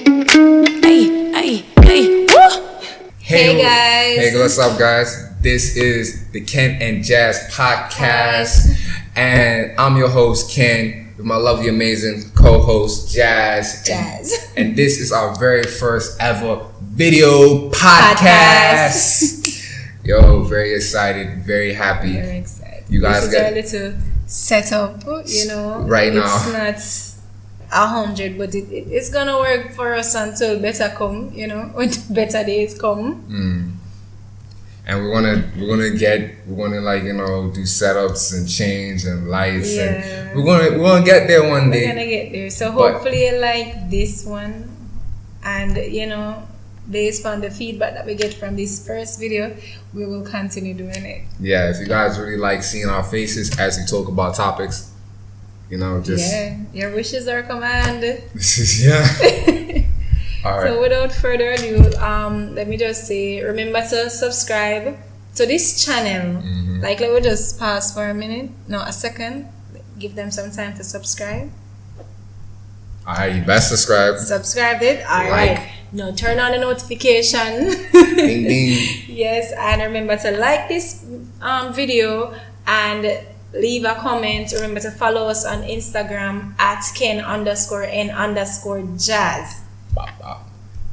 Hey guys. Hey, what's up, guys? This is the Ken and Jazz podcast, and I'm your host, Ken, with my lovely, amazing co-host, Jazz. And this is our very first ever video podcast. Yo, very excited, very happy. Very excited. You guys get a little setup, you know. Right now. It's not 100, but it's gonna work for us until better come, you know, when better days come. And we're gonna like, you know, do setups and change and lights, and we're gonna get there one day. We're gonna get there. So hopefully you like this one, and you know, based on the feedback that we get from this first video, we will continue doing it. Yeah, if you guys really like seeing our faces as we talk about topics, you know, just your wishes are command. This is All right. So without further ado, let me just say, remember to subscribe to this channel. Like, let me just pause for a second. Give them some time to subscribe. Alright, you best subscribe. Subscribe it. Alright. Now turn on the notification. Ding ding. Yes, and remember to like this video and leave a comment. Remember to follow us on Instagram at Ken_N_Jazz.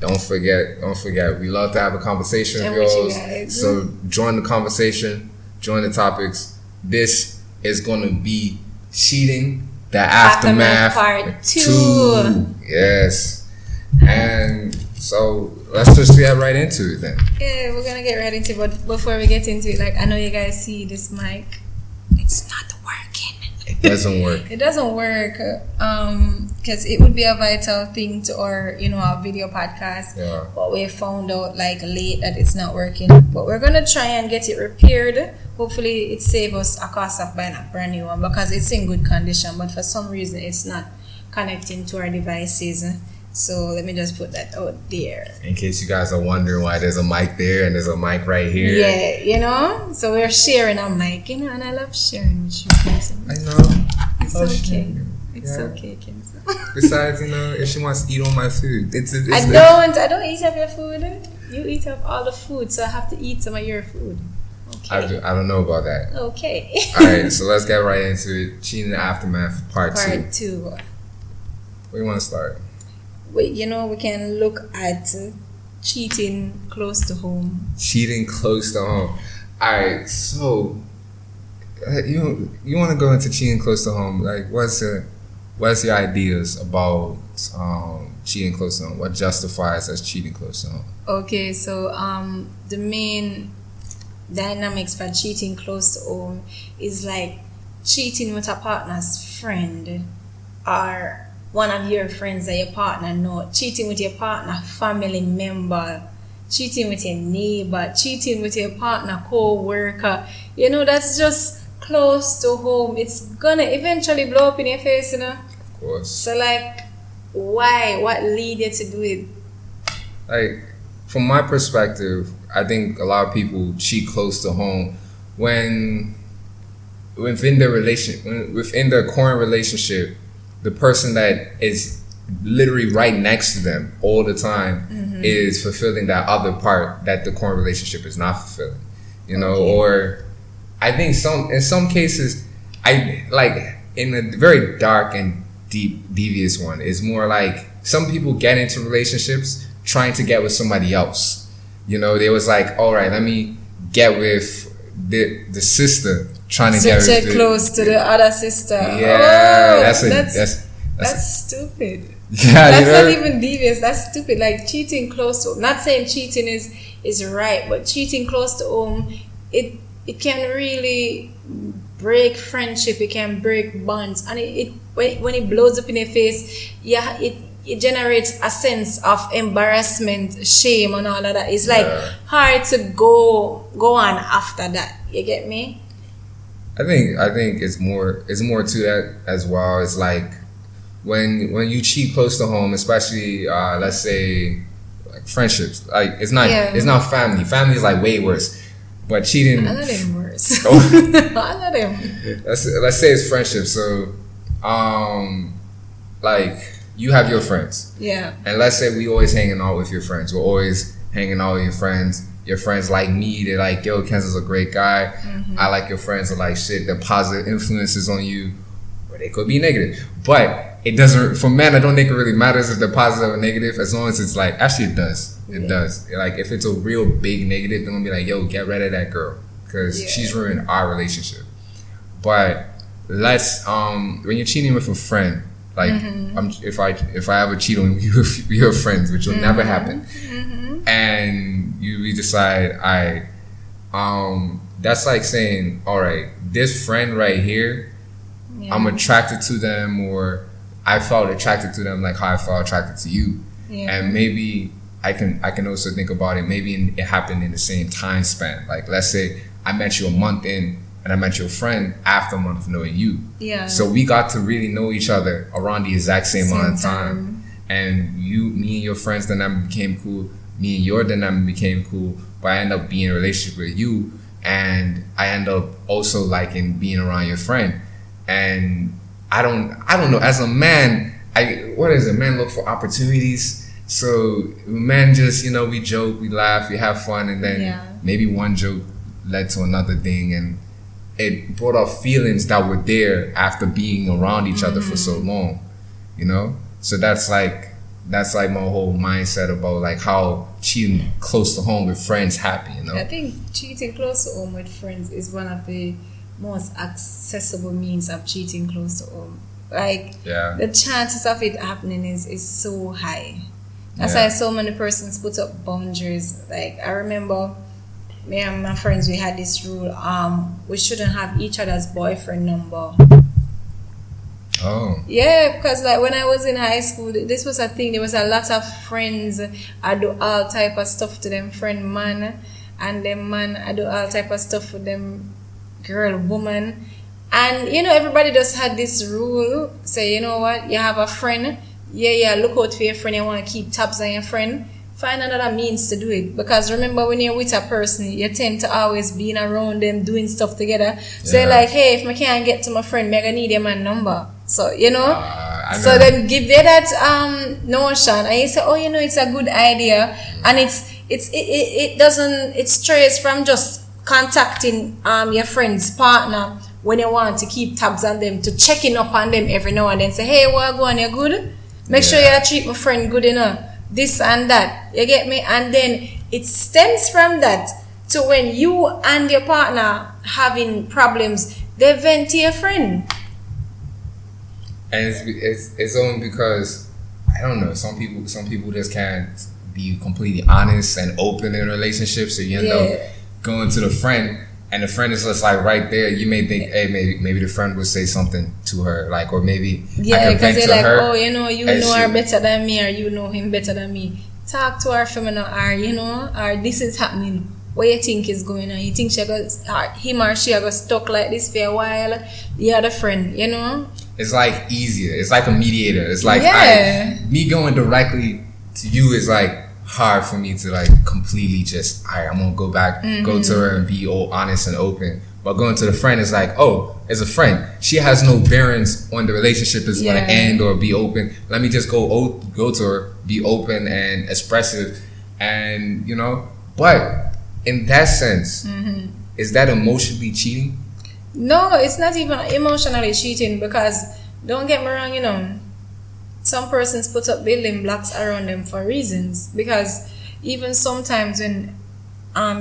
Don't forget. We love to have a conversation with you y'all. So join the conversation, join the topics. This is gonna be cheating, the aftermath part 2. Yes. And so let's just get right into it then. Yeah, we're gonna get right into it, but before we get into it, like, I know you guys see this mic. It's not working. It doesn't work. It doesn't work, because it would be a vital thing to our video podcast. Yeah. But we found out like late that it's not working. But we're gonna try and get it repaired. Hopefully, it saves us a cost of buying a brand new one because it's in good condition. But for some reason, it's not connecting to our devices. So let me just put that out there. In case you guys are wondering why there's a mic there and there's a mic right here. Yeah, you know? So we're sharing a mic, you know, and I love sharing with you. I know. It's okay. It's okay, Kenzo. Besides, you know, if she wants to eat all my food. I don't eat up your food. You eat up all the food, so I have to eat some of your food. Okay. I don't know about that. Okay. Alright, so let's get right into it. Cheating the aftermath, part 2. Part 2. Where do you want to start? We can look at cheating close to home. Cheating close to home. Alright, so you want to go into cheating close to home? Like, what's your ideas about cheating close to home? What justifies as cheating close to home? Okay, so the main dynamics for cheating close to home is like cheating with a partner's friend or one of your friends that your partner know, cheating with your partner family member, cheating with your neighbor, cheating with your partner co-worker. You know, that's just close to home. It's gonna eventually blow up in your face, you know. Of course. So like, why? What lead you to do it? Like, from my perspective, I think a lot of people cheat close to home when within their current relationship, the person that is literally right next to them all the time is fulfilling that other part that the current relationship is not fulfilling, you know. Or I think in some cases, I like in a very dark and devious one, is more like some people get into relationships trying to get with somebody else. You know, they was like, all right, let me get with the sister. Trying to get close to the other sister. Yeah, that's stupid. Yeah, that's not even devious. That's stupid. Like cheating close to home. Not saying cheating is right, but cheating close to home, it can really break friendship. It can break bonds, and when it blows up in your face, it generates a sense of embarrassment, shame, and all of that. It's like hard to go on after that. You get me? I think it's more to that as well. It's like when you cheat close to home, especially let's say like friendships. Like it's not family. Family is like way worse. But cheating, I know them worse. I know them. Let's say it's friendship. So like you have your friends. Yeah. And let's say we always hanging out with your friends. We're always hanging out with your friends. Your friends like me. They're like, yo, Kenza's a great guy. I like your friends. Are like, shit, they're positive influences on you. Or they could be negative. But it doesn't, for men, I don't think it really matters if they're positive or negative, as long as it's like, actually it does. It does. Like, if it's a real big negative, then I'm gonna be like, yo, get rid of that girl. Because she's ruined our relationship. But let's, when you're cheating with a friend, like, if I ever cheat on you with your friends, which will never happen, and we decide, that's like saying, all right, this friend right here, I'm attracted to them, or I felt attracted to them like how I felt attracted to you. And maybe I can also think about it, maybe it happened in the same time span. Like, let's say I met you a month in, and I met your friend after a month of knowing you. So we got to really know each other around the exact same amount of time. And me and your friends dynamic became cool. Me and your dynamic became cool. But I end up being in a relationship with you, and I end up also liking being around your friend. And I don't know. As a man, men look for opportunities. So men just, we joke, we laugh, we have fun, and then maybe one joke led to another thing, and it brought up feelings that were there after being around each other for so long, So that's like my whole mindset about like how cheating close to home with friends happen, I think cheating close to home with friends is one of the most accessible means of cheating close to home. Like, the chances of it happening is so high. That's why so many persons put up boundaries. Like, I remember me and my friends, we had this rule, we shouldn't have each other's boyfriend number. Oh. Yeah, because like when I was in high school, this was a thing. There was a lot of friends. I do all type of stuff to them friend man, and them man I do all type of stuff for them girl woman. And everybody just had this rule. Say, you know what, you have a friend, look out for your friend. You want to keep tabs on your friend. Find another means to do it, because remember, when you're with a person, you tend to always be around them doing stuff together. So you're like, hey, if I can't get to my friend, I'm gonna need your man number. So so then give you that notion, and you say, oh, it's a good idea, and it strays from just contacting your friend's partner when you want to keep tabs on them, to checking up on them every now and then. Say, hey, what go on, you good? Make sure you treat my friend good enough. This and that, you get me? And then it stems from that to when you and your partner having problems, they vent to your friend. And it's only because, I don't know, some people just can't be completely honest and open in relationships, so you end up going to the friend, and the friend is just like right there. You may think, hey, maybe the friend would say something to her, like, or maybe I can vent to her. Oh, you know her better than me, or you know him better than me. Talk to her feminine, or this is happening. What you think is going on? You think him or she are stuck like this for a while? The other friend, It's like easier. It's like a mediator. It's like me going directly to you is like hard for me to like completely just, all right, I'm gonna go back, go to her and be all honest and open. But going to the friend is like, oh, as a friend, she has no bearings on the relationship is gonna end or be open. Let me just go to her, be open and expressive, and But in that sense, is that emotionally cheating? No, it's not even emotionally cheating, because don't get me wrong, some persons put up building blocks around them for reasons, because even sometimes when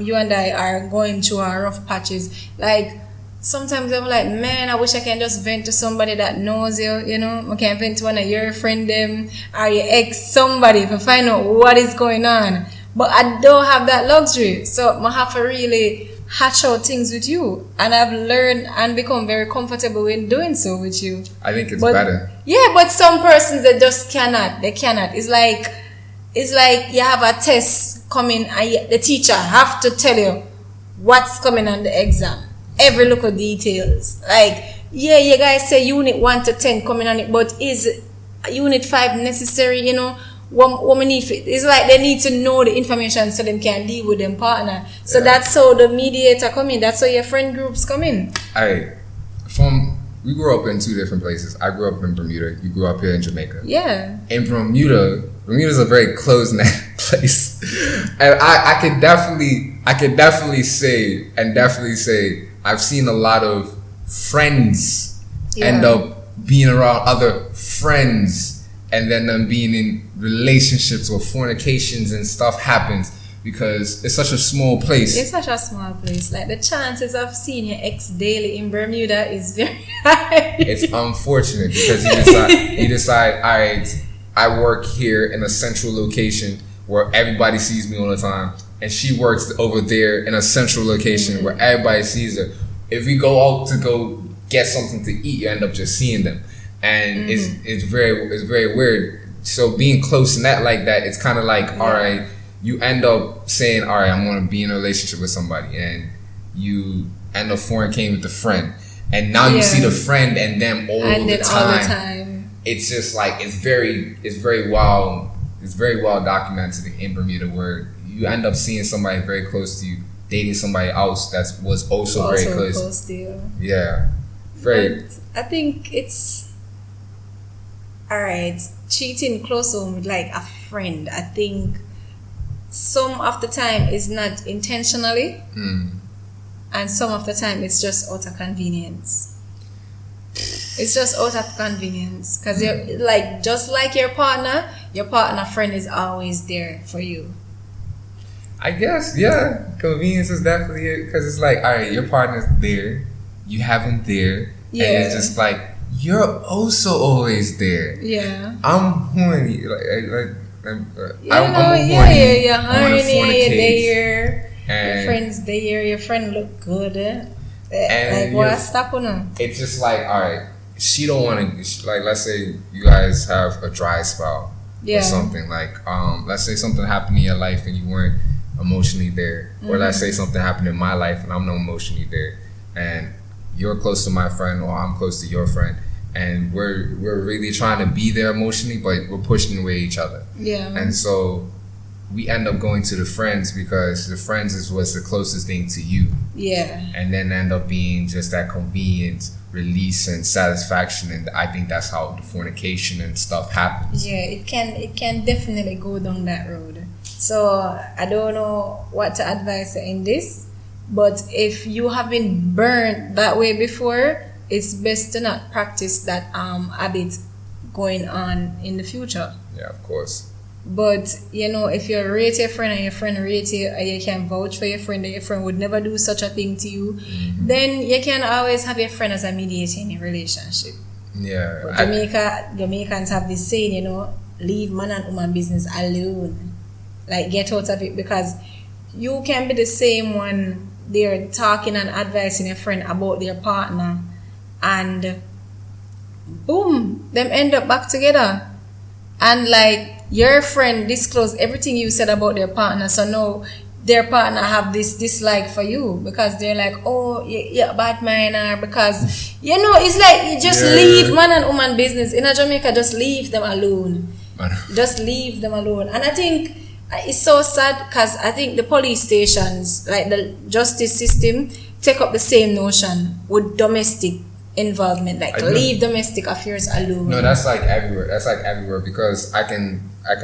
you and I are going through our rough patches, like sometimes I'm like, man, I wish I can just vent to somebody that knows you, I can vent to one of your friend them or your ex, somebody, to find out what is going on. But I don't have that luxury, so I have to really hatch out things with you, and I've learned and become very comfortable in doing so with you. I think it's better. Yeah, but some persons, they just cannot. They cannot. It's like you have a test coming, and the teacher have to tell you what's coming on the exam, every little details. Like, you guys say unit 1 to 10 coming on it, but is unit 5 necessary? Woman need it's like they need to know the information so they can deal with them partner. So that's how the mediator come in. That's how your friend groups come in. From we grew up in two different places. I grew up in Bermuda. You grew up here in Jamaica. Yeah. In Bermuda's a very closed net place, and I could definitely say I've seen a lot of friends end up being around other friends, and then them being in relationships or fornications and stuff happens. Because it's such a small place. It's such a small place. Like the chances of seeing your ex daily in Bermuda is very high. It's unfortunate because you decide, all right, I work here in a central location where everybody sees me all the time, and she works over there in a central location where everybody sees her. If we go out to go get something to eat, you end up just seeing them, and it's very weird. So being close in that like that, it's kind of like all right. You end up saying, all right, I'm going to be in a relationship with somebody, and you end up fornicating with the friend, and now you see the friend and them all the time. It's just like it's very wild. It's very well documented in Bermuda, where you end up seeing somebody very close to you dating somebody else that was also very close to you. Yeah, very. But I think it's all right. Cheating close home with like a friend, I think. Some of the time is not intentionally, and some of the time it's just out of convenience. It's just out of convenience because you're like just like your partner friend is always there for you. I guess, yeah, convenience is definitely it because it's like, all right, your partner's there, you have him there, and it's just like you're also always there. Yeah, I'm horny, like. You're horny, you're there, your friend's there, your friend look good. Like, what's happening? It's just like, all right, she don't want to, like, let's say you guys have a dry spell or something, like, let's say something happened in your life and you weren't emotionally there, or let's say something happened in my life and I'm not emotionally there, and you're close to my friend or I'm close to your friend, and we're really trying to be there emotionally, but we're pushing away each other. Yeah. And so we end up going to the friends because the friends was the closest thing to you. Yeah. And then end up being just that convenient release and satisfaction, and I think that's how the fornication and stuff happens. Yeah, it can definitely go down that road. So I don't know what to advise in this, but if you have been burned that way before, it's best to not practice that habit going on in the future. Yeah, of course. But, if you rate your friend and your friend rate you, and you can vouch for your friend that your friend would never do such a thing to you, then you can always have your friend as a mediator in your relationship. Yeah. But Jamaicans have this saying, leave man and woman business alone. Like, get out of it, because you can be the same one there talking and advising your friend about their partner, and boom, them end up back together, and like your friend disclosed everything you said about their partner, so now their partner have this dislike for you because they're like, oh, you're a bad man, or because it's like you just leave man and woman business in Jamaica. Just leave them alone. Just leave them alone. And I think it's so sad because I think the police stations, like the justice system, take up the same notion with domestic involvement, like leave domestic affairs alone. No, that's like everywhere because I can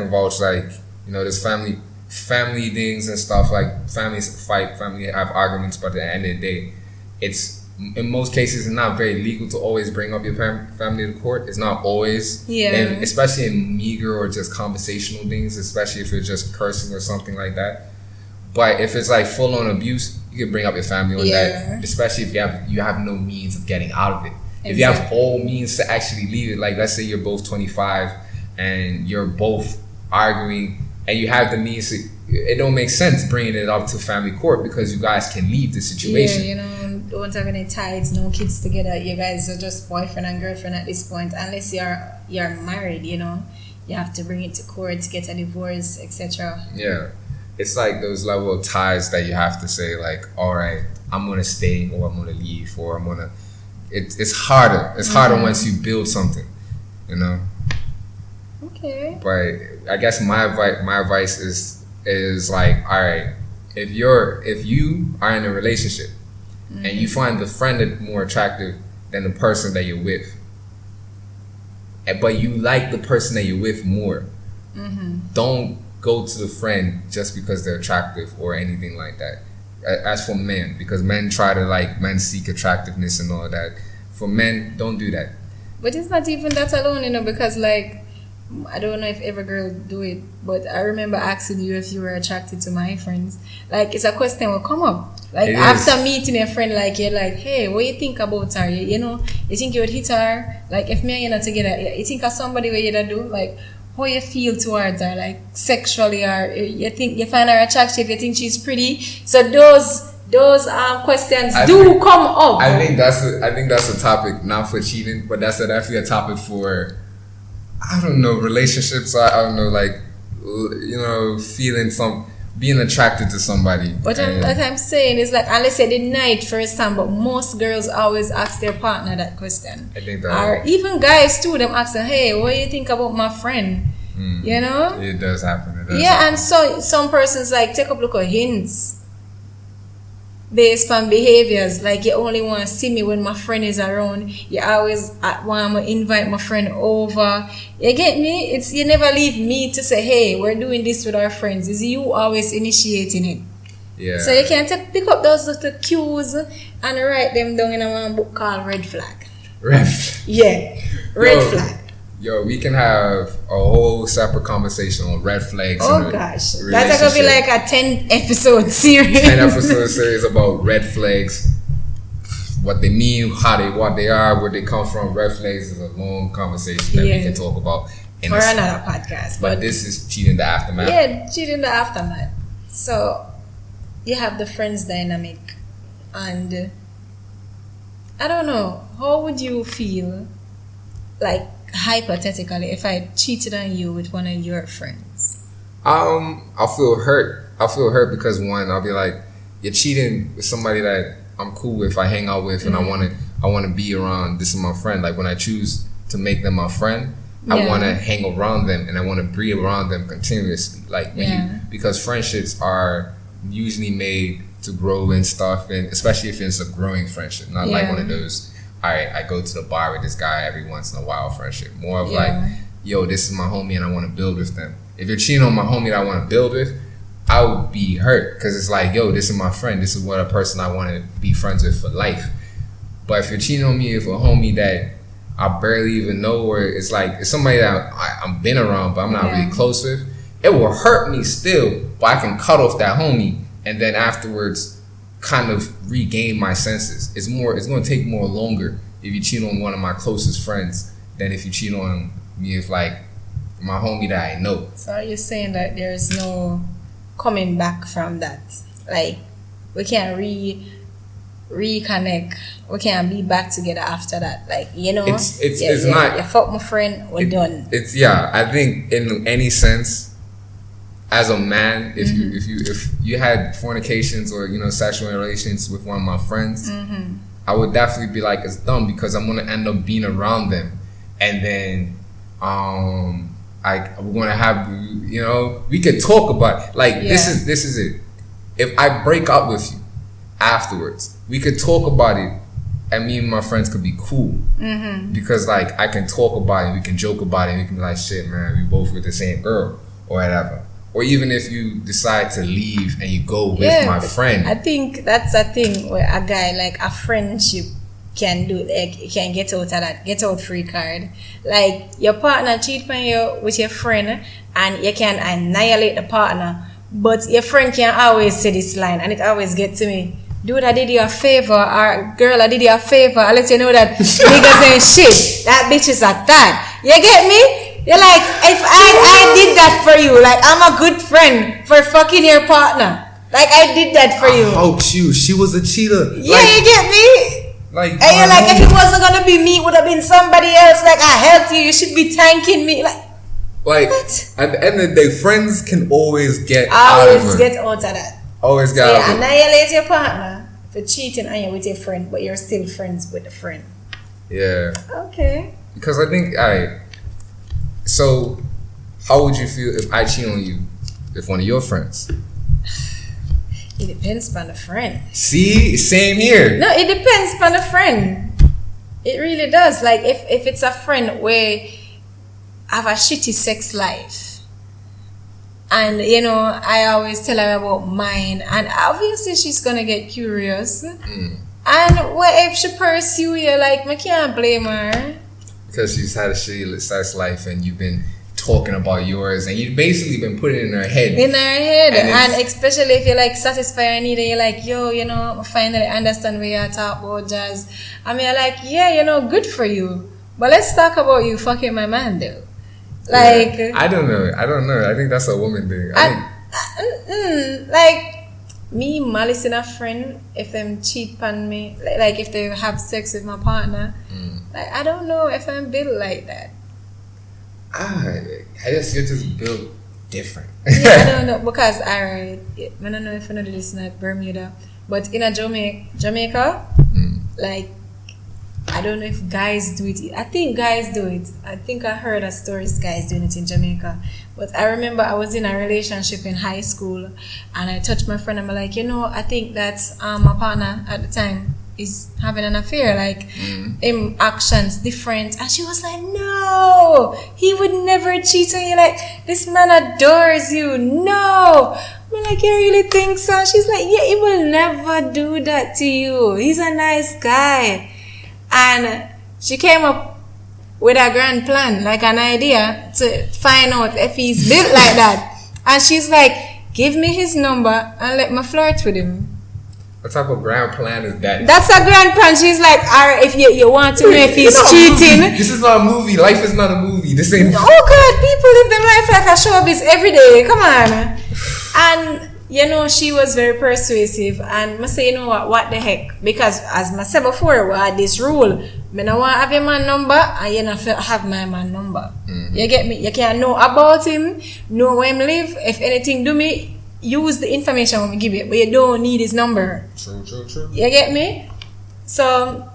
vouch, like, there's family things and stuff, like families fight, family have arguments, but at the end of the day, it's in most cases it's not very legal to always bring up your family to court. It's not always, and especially in meager or just conversational things, especially if you're just cursing or something like that. But if it's like full on abuse, you can bring up your family on that, especially if you have no means of getting out of it. Exactly. If you have all means to actually leave it, like let's say you're both 25 and you're both arguing and you have the means to, it don't make sense bringing it up to family court because you guys can leave the situation. Yeah, don't have any ties, no kids together. You guys are just boyfriend and girlfriend at this point, unless you're married. You have to bring it to court to get a divorce, etc. Yeah. It's like those level of ties that you have to say, like, all right, I'm going to stay or I'm going to leave or I'm going to... It's harder. It's harder once you build something, Okay. But I guess my advice is like, all right, if you are in a relationship and you find the friend more attractive than the person that you're with. But you like the person that you're with more. Don't go to the friend just because they're attractive or anything like that. As for men, because men try to men seek attractiveness and all that. For men, don't do that. But it's not even that alone, because I don't know if every girl do it, but I remember asking you if you were attracted to my friends. It's a question will come up. After meeting a friend, you're like, hey, what you think about her? You think you would hit her? If me and you not together, you think of somebody where you do? How you feel towards her, sexually, or you think you find her attractive, you think she's pretty. So those questions come up. I think that's a topic not for cheating, but that's definitely a topic for, I don't know, relationships. I don't know, being attracted to somebody. What I'm saying is unless they deny it first time, but most girls always ask their partner that question. I think that, or even guys too, them ask them, hey, what do you think about my friend? It does happen. And so some persons take up look at hints based on behaviors. You only want to see me when my friend is around. You always want to invite my friend over. You get me? You never leave me to say, hey, we're doing this with our friends. It's you always initiating it. Yeah. So you can pick up those little cues and write them down in a book called Red Flag. Red Flag. Yeah. Red Flag. We can have a whole separate conversation on red flags. Oh gosh, that's gonna be a 10-episode series. 10-episode series about red flags, what they mean, what they are, where they come from. Red flags is a long conversation that we can talk about for another podcast. But this is cheating the aftermath. Yeah, cheating the aftermath. So you have the friends dynamic, and I don't know, how would you feel hypothetically if I cheated on you with one of your friends? I'll feel hurt. Because one, I'll be like, you're cheating with somebody that I'm cool with, I hang out with, and I want to be around. This is my friend. When I choose to make them my friend, I want to hang around them and I want to be around them continuously. Because friendships are usually made to grow and stuff, and especially if it's a growing friendship, not one of those, I go to the bar with this guy every once in a while friendship. More of yo, this is my homie and I want to build with them. If you're cheating on my homie that I want to build with, I would be hurt, because it's yo, this is my friend. This is what a person I want to be friends with for life. But if you're cheating on me with a homie that I barely even know, or it's somebody that I'm been around but I'm not really close with, it will hurt me still, but I can cut off that homie and then afterwards kind of regain my senses. It's going to take more longer if you cheat on one of my closest friends than if you cheat on me with my homie that I know. So are you saying that there's no coming back from that? We can't reconnect, we can't be back together after that? It's not, you fuck my friend, we're done. I think in any sense, as a man, if you had fornications or sexual relations with one of my friends, I would definitely be it's done, because I'm gonna end up being around them, and then we're gonna have we could talk about this is it. If I break up with you afterwards, we could talk about it, and me and my friends could be cool, because I can talk about it, we can joke about it, and we can be shit, man, we both with the same girl or whatever. Or even if you decide to leave and you go with my friend. I think that's a thing where a guy, a friendship, can do. You can get out of that, get out free card. Your partner cheat on you with your friend, and you can annihilate the partner. But your friend can always say this line, and it always gets to me. Dude, I did you a favor, or girl, I did you a favor. I'll let you know that niggas ain't shit. That bitch is a thot. You get me? You're if I did that for you, I'm a good friend for fucking your partner. I did that for you. I helped you. She was a cheater. Yeah, you get me? And you're if it wasn't gonna be me, it would have been somebody else. I helped you. You should be thanking me. What? At the end of the day, friends can always get always get out of that. Always get out of it. Annihilate your partner for cheating on you with your friend, but you're still friends with the friend. Yeah. Okay. Because I think, so how would you feel if I cheat on you with one of your friends? It depends on the friend. See? Same here. No, it depends on the friend. It really does. Like if it's a friend where have a shitty sex life, and you know, I always tell her about mine, and obviously she's gonna get curious. And what if she pursue you? Like, I can't blame her. Because she's had a shitty sex life and you've been talking about yours and you've basically been putting it in her head. And especially if you like satisfy her need and you're like, yo, you know, I finally understand where you're talking about, Jazz. I mean, like, yeah, you know, good for you. But let's talk about you fucking my man, though. Like, yeah, I don't know. I think that's a woman thing. Like, me malice in a friend if them cheat on me, like if they have sex with my partner, like I don't know if I'm built like that. I guess you're just built different. Yeah, I don't know because I don't know if I know this in Bermuda, but in a Jamaica, like I don't know if guys do it. I think guys do it. I think I heard a stories guys doing it in Jamaica. But I remember I was in a relationship in high school and I touched my friend and I'm like, you know, I think that my partner at the time is having an affair. Like, him actions different. And she was like, no, he would never cheat on you. Like, this man adores you. No. I'm like, you really think so? She's like, yeah, he will never do that to you. He's a nice guy. And she came up with a grand plan, like an idea to find out if he's built like that. And she's like, give me his number and let me flirt with him. What type of grand plan is that? That's a grand plan. She's like, alright, if you want to know if he's cheating. This is not a movie. Life is not a movie. This ain't. Oh God, people live their life like a showbiz every day. Come on. And you know, she was very persuasive, and I say, you know what the heck? Because as I said before, we had this rule: I don't want to have your man number, and you don't have my man number. You get me? You can't know about him, know where him live. If anything do me, use the information when we give it, but you don't need his number. True. You get me? So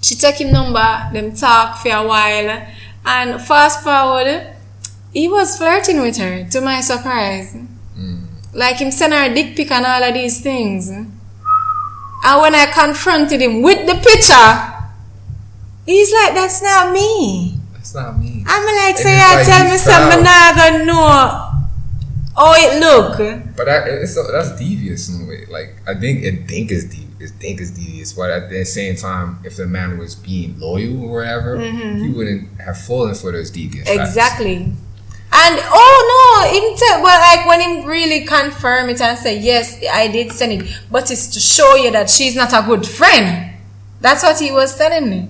she take him number, them talk for a while, and fast forward, he was flirting with her. To my surprise. Like him send her a dick pic and all of these things. And when I confronted him with the picture, he's like, that's not me. That's not me. I'm like, so you tell me something, I'm not gonna know how it look. But that's devious in a way. Like, I think it's devious. But at the same time, if the man was being loyal or whatever, he wouldn't have fallen for those devious exactly. Facts. And but like when him really confirm it and say, yes, I did send it, but it's to show you that she's not a good friend. That's what he was telling me.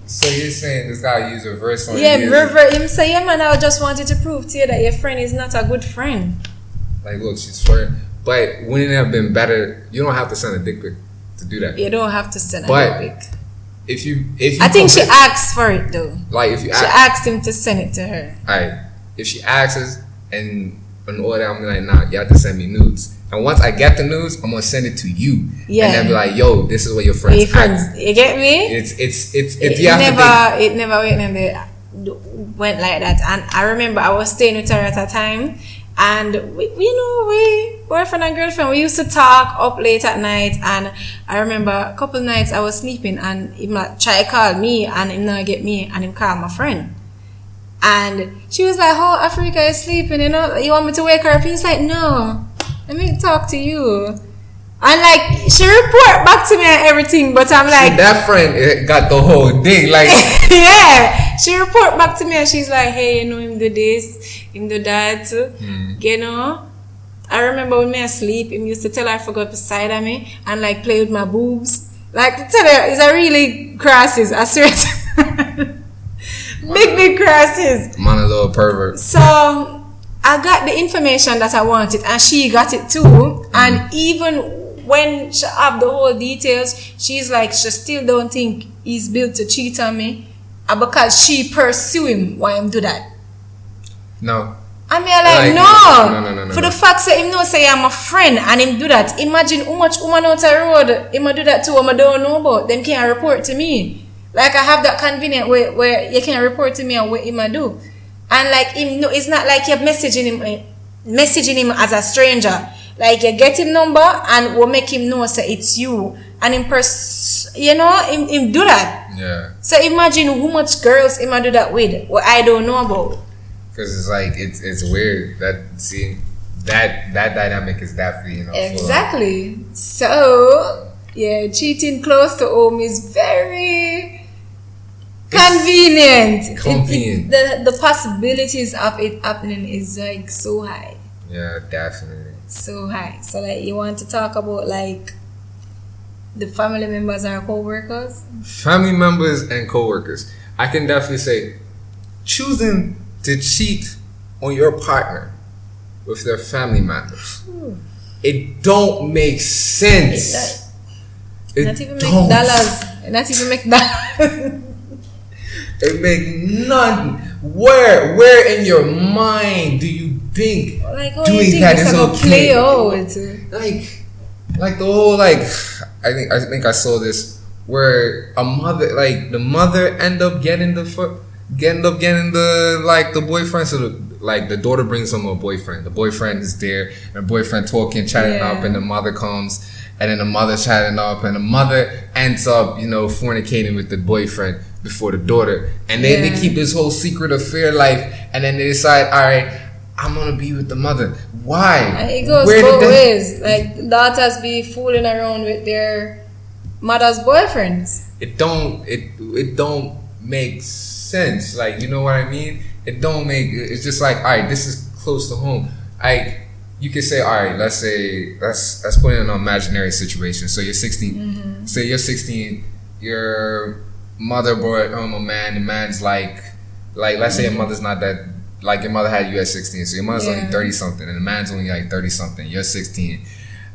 So you're saying this guy used reverse on you? Yeah, reverse. Him say, yeah man, I just wanted to prove to you that your friend is not a good friend. Like, look, she's flirting. But wouldn't it have been better? You don't have to send a dick pic to do that. You don't have to send a dick pic. If you I think she asked for it though. Like if she asked him to send it to her. Alright. If she asks and in order, I'm like, nah, you have to send me nudes. And once I get the nudes, I'm gonna send it to you. Yeah. And then be like, yo, this is what your friends act. You get me? It never went like that. And I remember I was staying with her at a time. And we boyfriend and girlfriend, we used to talk up late at night. And I remember a couple nights I was sleeping and he try to call me and him not get me and him call my friend. And she was like, oh, Africa is sleeping, you know, you want me to wake her up? He's like, no, let me talk to you. And like she report back to me and everything, but I'm like, see, that friend got the whole thing, like yeah. She report back to me and she's like, hey, you know, him do this, him do that, you know. I remember when me asleep, him used to tell her I forgot beside of me and like play with my boobs. Like to tell her, it's a really crosses, I swear. Big crosses. Man, a little pervert. So I got the information that I wanted and she got it too. And even when she have the whole details, she's like, she still don't think he's built to cheat on me because she pursue him. Why him do that? No. I mean, no. For the fact that him know say I'm a friend and him do that. Imagine how much woman out the road him do that too. I don't know about. Them can't report to me. Like I have that convenient where you can report to me and what him do. And like him, no, it's not like you're messaging him as a stranger. Like you get him number and we'll make him know say it's you. And him You know, him do that. Yeah. So imagine how much girls him do that with. What I don't know about. Because it's like it's weird that dynamic is definitely Exactly. So yeah, cheating close to home is very convenient. The possibilities of it happening is like so high. Yeah, definitely. So high. So like you want to talk about like the family members or co-workers? Family members and co-workers. I can definitely say choosing to cheat on your partner with their family members. It don't make sense. Not even make dollars. Not even make dollars. It make none. Where in your mind do you think doing that is okay? Like the whole I think I saw this where the mother end up getting the boyfriend. So the daughter brings home a boyfriend. The boyfriend is there, and the boyfriend talking, chatting up, and the mother comes, and then the mother chatting up, and the mother ends up fornicating with the boyfriend before the daughter, and then they keep this whole secret affair life, and then they decide, all right, I'm gonna be with the mother. Why? And it goes both ways. Like daughters be fooling around with their mother's boyfriends. It don't make sense. Like, you know what I mean? It's just like, all right, this is close to home. You could say, all right, let's put in an imaginary situation. So you're 16. Mm-hmm. So you're 16. Your mother brought home a man. The man's like let's say your mother's not that. Like your mother had you at 16, so your mother's only 30 something, and the man's only like 30 something. You're 16,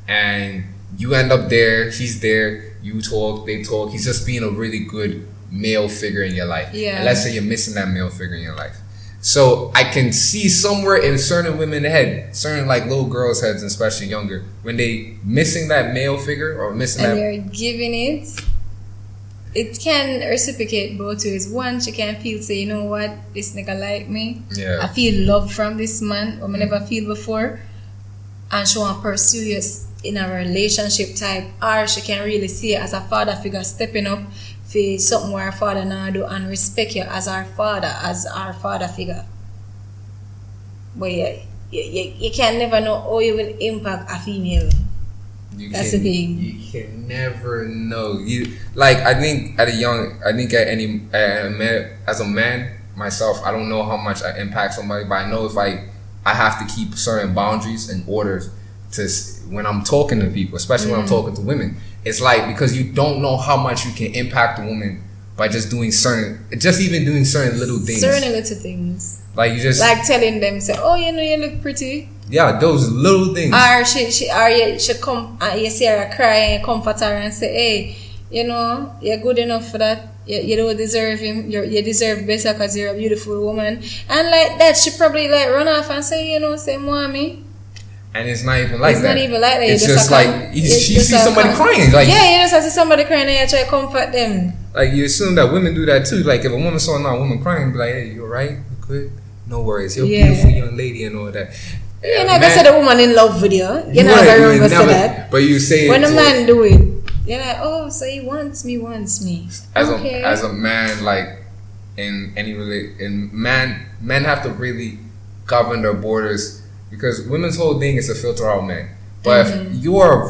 and you end up there. He's there. You talk. They talk. He's just being a really good male figure in your life. Yeah. And let's say you're missing that male figure in your life. So I can see somewhere in certain women's head, certain like little girls' heads, especially younger, when they missing that male figure or missing and that. And they're giving it. It can reciprocate both ways. One, she can feel, say, you know what, this nigga like me. Yeah. I feel love from this man, or I never feel before. And she want to pursue you in a relationship type. Or she can really see it as a father figure stepping up for something where her father now do and respect you as our father figure. But you can never know how you will impact a female. That's the thing. You can never know. I think as a man myself, I don't know how much I impact somebody, but I know if I have to keep certain boundaries and orders to when I'm talking to people, especially when I'm talking to women. It's like, because you don't know how much you can impact a woman by just even doing certain little things. Certain little things. Like you just like telling them, say, oh, you look pretty. Yeah, those little things. Or she come, you see her cry and comfort her and say, hey, you're good enough for that. You don't deserve him. You deserve better because you're a beautiful woman. And like that, she probably run off and say, say, mommy. And it's not even like that. It's not even like that. It's just like she sees somebody crying. Like, yeah, you just see somebody crying and you try to comfort them. Like, you assume that women do that too. Like, if a woman saw another woman crying, be like, hey, you alright? You good? No worries. You're a beautiful young lady and all that. You're not gonna say the woman in love with you. You're not gonna say that. But you say when a man do it, you're like, oh, so he wants me. As a man, like in any men have to really govern their borders, because women's whole thing is to filter out men. But if you are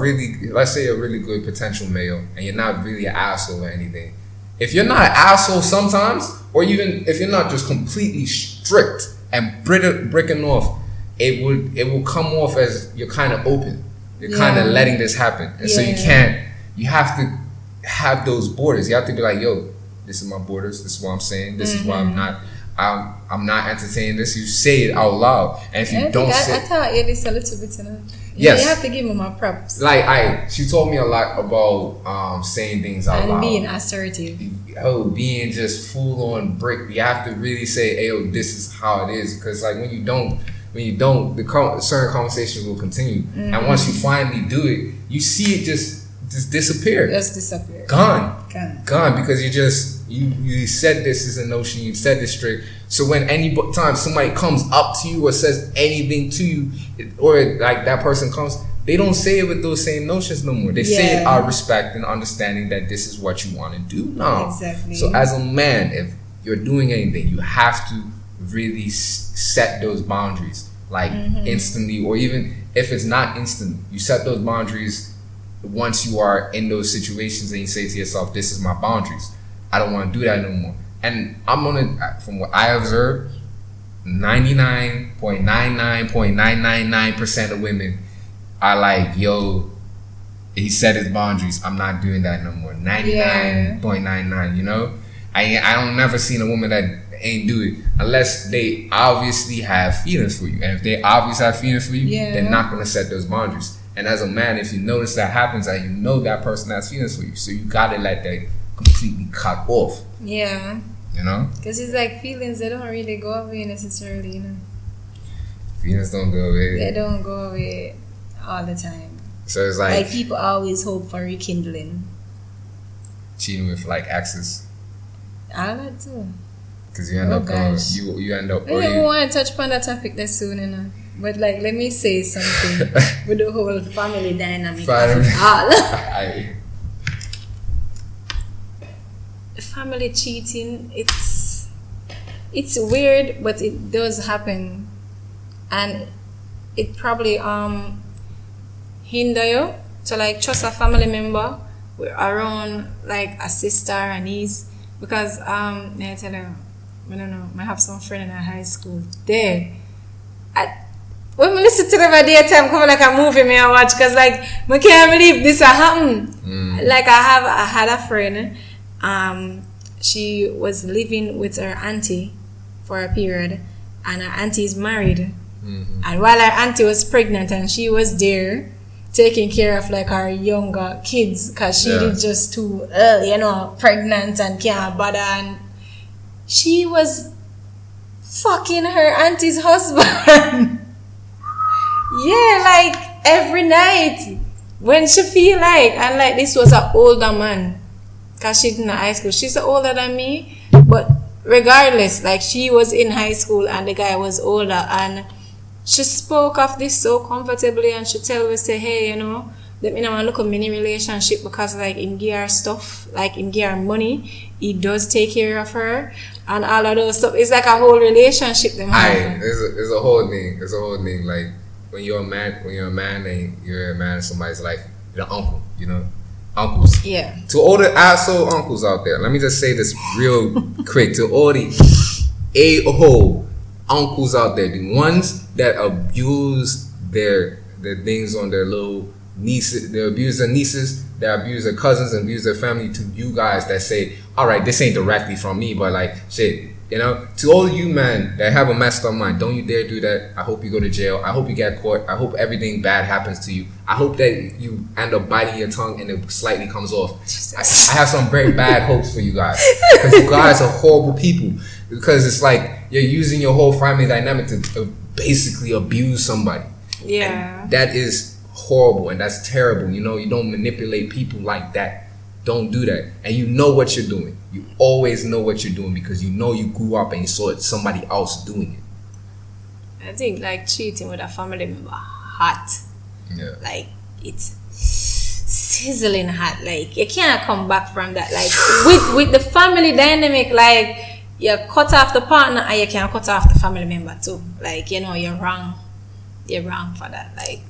let's say a really good potential male, and you're not really an asshole or anything, if you're not an asshole sometimes, or even if you're not just completely strict and bricking off, it will come off as you're kind of open. You're kind of letting this happen. And so you have to have those borders. You have to be like, yo, this is my borders. This is what I'm saying. This is why I'm not entertaining this. You say it out loud. And if you don't say it. I taught you this a little bit tonight. Yes. You have to give me my props. She told me a lot about saying things out loud. And being assertive. Being just full on brick. You have to really say, hey, yo, this is how it is. Because like when you don't, certain conversations will continue. And once you finally do it, you see it just disappear. Just disappear. Gone. Because you said this is a notion. You said this straight. So when any time somebody comes up to you or says anything to you, or like that person comes, they don't say it with those same notions no more. They say it out of respect and understanding that this is what you want to do now. Exactly. So as a man, if you're doing anything, you have to really set those boundaries, like instantly, or even if it's not instant, you set those boundaries once you are in those situations and you say to yourself, this is my boundaries. I don't want to do that no more. And from what I observed, 99.99999% of women are like, yo, he set his boundaries. I'm not doing that no more. 99.99, you know? I don't never seen a woman that ain't do it unless they obviously have feelings for you. And if they obviously have feelings for you, they're not going to set those boundaries. And as a man, if you notice that happens, that you know that person has feelings for you. So you got to let that completely cut off. Yeah. You know? Because it's like feelings, they don't really go away necessarily, you know? Feelings don't go away. They don't go away all the time. So it's like people always hope for rekindling. Cheating with like exes. All that too. Because you end up going, you end up. I don't want to touch upon that topic that soon, you know. But like, let me say something with the whole family dynamic of it all. Family cheating, it's weird, but it does happen, and it probably hinder you to like trust a family member around like a sister and niece, because may I tell you, I don't know, I have some friend in high school there. When we listen to them at daytime, come like a movie me I watch, cause like I can't believe this happened. Like I had a friend, she was living with her auntie for a period, and her auntie is married. And while her auntie was pregnant and she was there taking care of like her younger kids, cause she did just too early, you know, pregnant and can't bother, and she was fucking her auntie's husband. Yeah, like every night when she feel like, and like this was an older man, cause she's in high school. She's older than me, but regardless, like she was in high school and the guy was older, and she spoke of this so comfortably, and she tell me, say, hey, you know, let me know look a mini relationship, because like in gear stuff, like in gear money, he does take care of her and all of those stuff. It's like a whole relationship them have. It's a whole thing. It's a whole thing. Like when you're a man and you're a man in somebody's life, you're an uncle, you know? Uncles. Yeah. To all the asshole uncles out there, let me just say this real quick. To all the a-hole uncles out there, the ones that abuse their things on their little nieces, they abuse their nieces, they abuse their cousins, and abuse their family, to you guys that say, all right, this ain't directly from me, but like, shit, you know, to all you men that have a messed up mind, don't you dare do that. I hope you go to jail. I hope you get caught. I hope everything bad happens to you. I hope that you end up biting your tongue and it slightly comes off. I have some very bad hopes for you guys, because you guys are horrible people, because it's like you're using your whole family dynamic to basically abuse somebody. Yeah. And that is horrible and that's terrible. You know, you don't manipulate people like that. Don't do that. And you know what you're doing. You always know what you're doing, because you know you grew up and you saw somebody else doing it. I think like cheating with a family member hot. Yeah. Like it's sizzling hot. Like you can't come back from that. Like with the family dynamic, like you cut off the partner and you can cut off the family member too. Like, you know, you're wrong. You're wrong for that. Like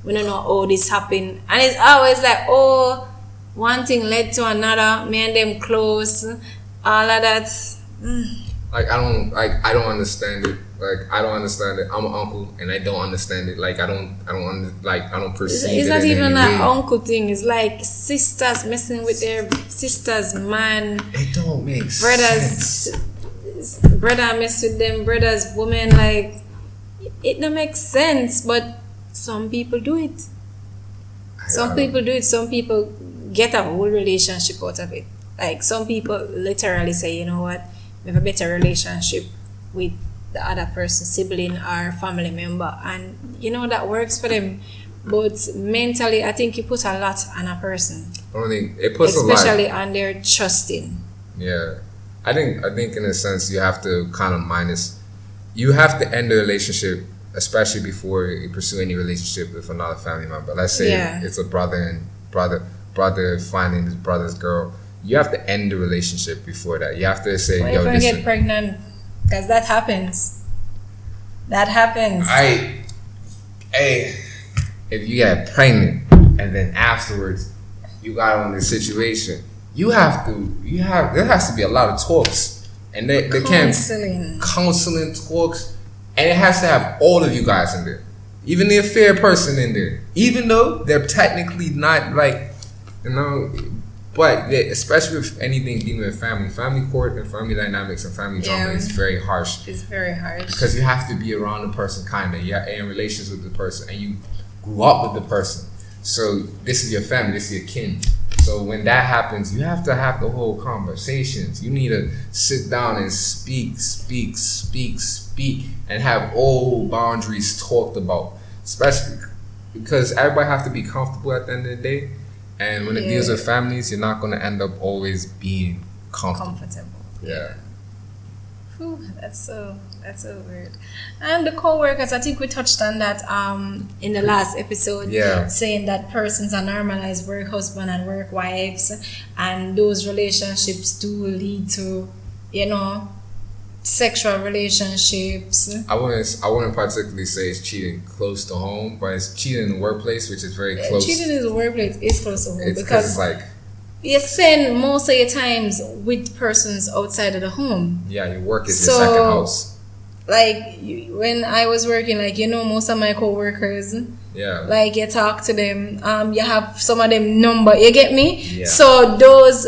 we don't know how this happened. And it's always like, oh, one thing led to another, me and them close, all of that. Like I don't understand it. Like I don't understand it. I'm an uncle and I don't understand it. Like I don't perceive it. It's not even an uncle thing. It's like sisters messing with their sisters, man. It don't make sense. Brother mess with them brothers, woman. Like it don't make sense. But some people do it. Some people do it. Some people get a whole relationship out of it. Like some people literally say, you know what, we have a better relationship with the other person, sibling or family member, and you know that works for them. But mentally, I think you put a lot on a person. I don't think it puts especially a lot. on their trusting. Yeah, I think in a sense you have to kind of you have to end the relationship especially before you pursue any relationship with another family member. Let's say it's a brother finding his brother's girl. You have to end the relationship before that. You have to say, "When you're gonna get pregnant," because that happens. That happens. Hey, if you get pregnant and then afterwards you got on this situation, there has to be a lot of talks, and they can't counseling talks, and it has to have all of you guys in there, even the affair person in there, even though they're technically not like, but especially with anything dealing with family court and family dynamics and family drama is very harsh. It's very harsh because you have to be around the person, kind of. You're in relations with the person, and you grew up with the person. So this is your family, this is your kin. So when that happens, you have to have the whole conversations. You need to sit down and speak, and have all boundaries talked about. Especially because everybody have to be comfortable at the end of the day. And when it deals with families, you're not going to end up always being comfortable. Yeah. Whew, that's so weird. And the co-workers, I think we touched on that in the last episode, saying that persons are normalized work husband and work wives, and those relationships do lead to, sexual relationships. I wouldn't particularly say it's cheating close to home, but it's cheating in the workplace, which is very close. Cheating in the workplace is close to home because it's like you spend most of your times with persons outside of the home. Yeah, your work is your second house. Like when I was working, most of my co-workers, like you talk to them, you have some of them number, you get me? Yeah. So those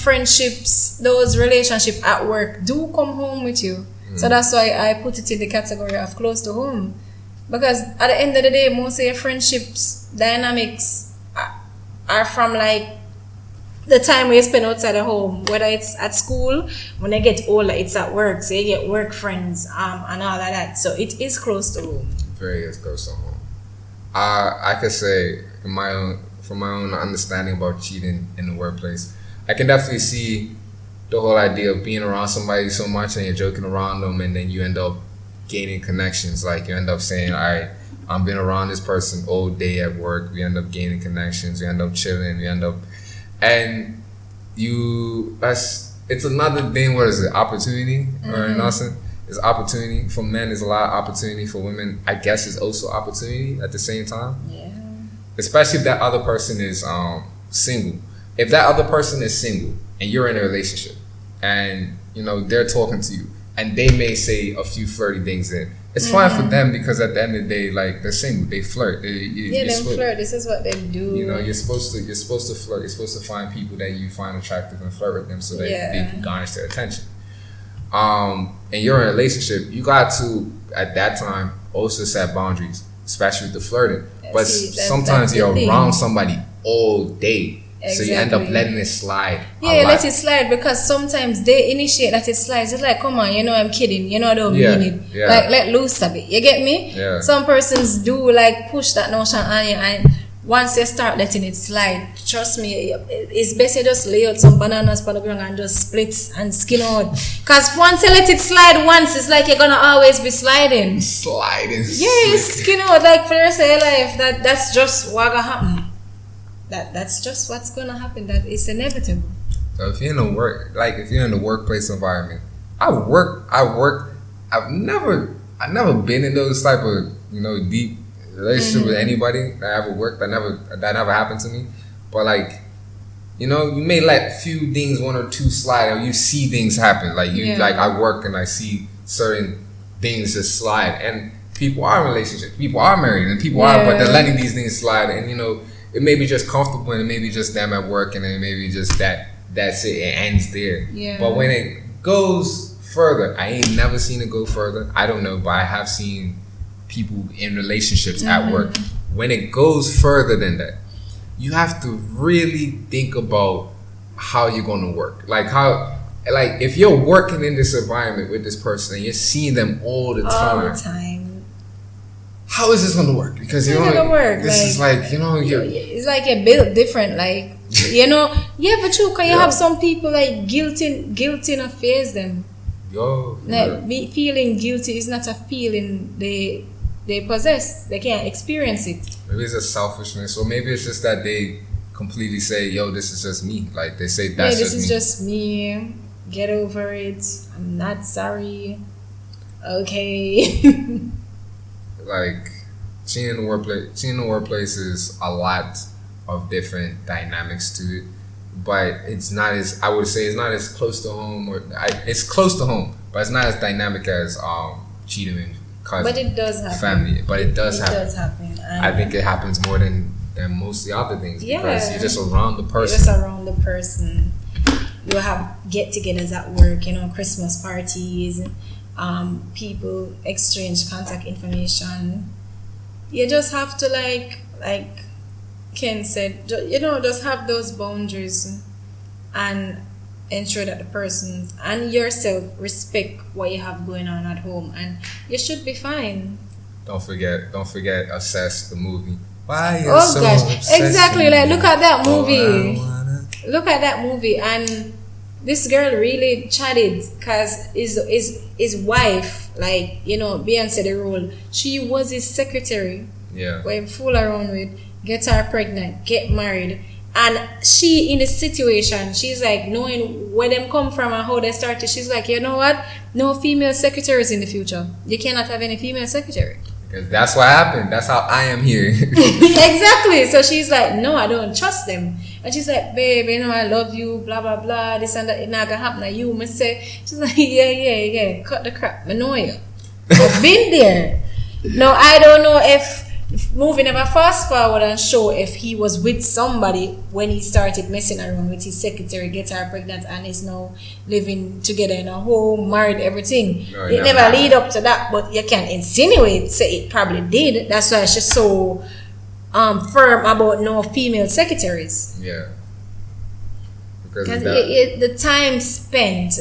friendships, those relationships at work do come home with you. So that's why I put it in the category of close to home, because at the end of the day, most of your friendships dynamics are from like the time we spend outside the home, whether it's at school, when I get older, it's at work, so you get work friends and all of that. So it is close to home. Very is close to home. I could say from my own understanding about cheating in the workplace, I can definitely see the whole idea of being around somebody so much and you're joking around them, and then you end up gaining connections. Like you end up saying, all right, I'm been around this person all day at work. We end up gaining connections. We end up chilling. And it's another thing. What is it? Opportunity or nothing? It's opportunity for men. Is a lot of opportunity for women. I guess it's also opportunity at the same time. Yeah. Especially if that other person is single. If that other person is single and you're in a relationship, and they're talking to you, and they may say a few flirty things in. It's fine for them, because at the end of the day, like, they're single, they flirt. They flirt. This is what they do. You're supposed to flirt. You're supposed to find people that you find attractive and flirt with them so that they can garnish their attention. And you're in a relationship, you got to at that time also set boundaries, especially with the flirting. But sometimes you're around somebody all day. Exactly. So you end up letting it slide. Yeah, let it slide, because sometimes they initiate that it slides. It's like, come on, I'm kidding. I don't mean it. Yeah. Like, let loose a bit. You get me? Yeah. Some persons do like push that notion on you, and once you start letting it slide, trust me, it's best you just lay out some bananas on the ground and just split and skin out. Because once you let it slide once, it's like you're gonna always be sliding. Sliding. Yeah, skin out like for the rest of your life. That's just what gonna happen. That's just what's gonna happen. That is inevitable. So if you're in the workplace environment, I've never been in those type of deep relationship with anybody that I ever worked. That never happened to me. But like, you may let few things, one or two slide, or you see things happen. Like like I work and I see certain things just slide, and people are in relationships, people are married, and people are, but they're letting these things slide, and it may be just comfortable, and it may be just them at work, and then maybe just that's it. It ends there. Yeah. But when it goes further, I ain't never seen it go further. I don't know, but I have seen people in relationships at work. When it goes further than that, you have to really think about how you're going to work. Like if you're working in this environment with this person and you're seeing them all the time. How is this going to work? Because it's like you're built different. Like but true. Cause you have some people like guilty not phase them. Feeling Feeling guilty is not a feeling they they possess. They can't experience it. Maybe it's a selfishness, or maybe it's just that they completely say, "Yo, this is just me." Like they say, "That's this just is me." just me. Get over it. I'm not sorry. Okay. Like cheating in the workplace is a lot of different dynamics to it, but it's not as, I would say, it's not as close to home, it's close to home, but it's not as dynamic as cheating in cousin. But it does happen. Family, but it does happen. It does happen. I think it happens more than most of the other things, because you're just around the person. You're just around the person. You have get-togethers at work, Christmas parties. People exchange contact information. You just have to like Ken said, just have those boundaries and ensure that the person and yourself respect what you have going on at home, and you should be fine. Don't forget Assess the movie. Why you oh so gosh, obsessed exactly, with like me? look at that movie. Look at that movie, and this girl really chatted because his wife, Beyonce the role, she was his secretary. Yeah. Where he fool around with, get her pregnant, get married. And she, in the situation, she's like, knowing where them come from and how they started, she's like, you know what? No female secretaries in the future. You cannot have any female secretary. Because that's what happened. That's how I am here. Exactly. So she's like, no, I don't trust them. And she's like, babe, I love you, blah, blah, blah, this and that, it's not going to happen to you. Me say, she's like, yeah, cut the crap. I know you. I've been there. No, I don't know if movie never fast forward and show if he was with somebody when he started messing around with his secretary, get her pregnant, and is now living together in a home, married, everything. No, it never lead up to that, but you can insinuate, say it probably did. That's why she's so firm about no female secretaries. Yeah. Because the time spent,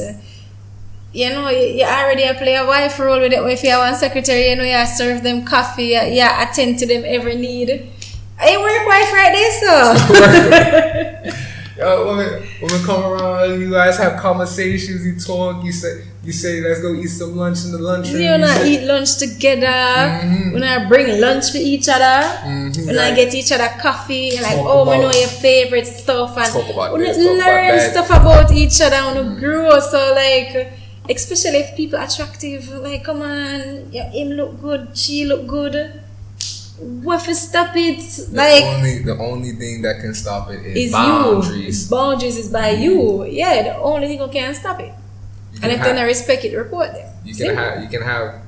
you already play a wife role with it. If you have one secretary, you serve them coffee, you attend to them every need. I work wife right there, so. Yo, women come around, you guys have conversations, you talk, you say let's go eat some lunch in the lunchroom. You not eat lunch together. Mm-hmm. We not bring lunch for each other. Mm-hmm. We not get each other coffee. Like, we know your favorite stuff, and we learn stuff about each other and we grow. So especially if people attractive, like, come on, him look good, she look good. What if stop it? The only thing that can stop it is boundaries. You. Boundaries is by you. Yeah, the only thing that can stop it. And if they don't respect it, report them. You can have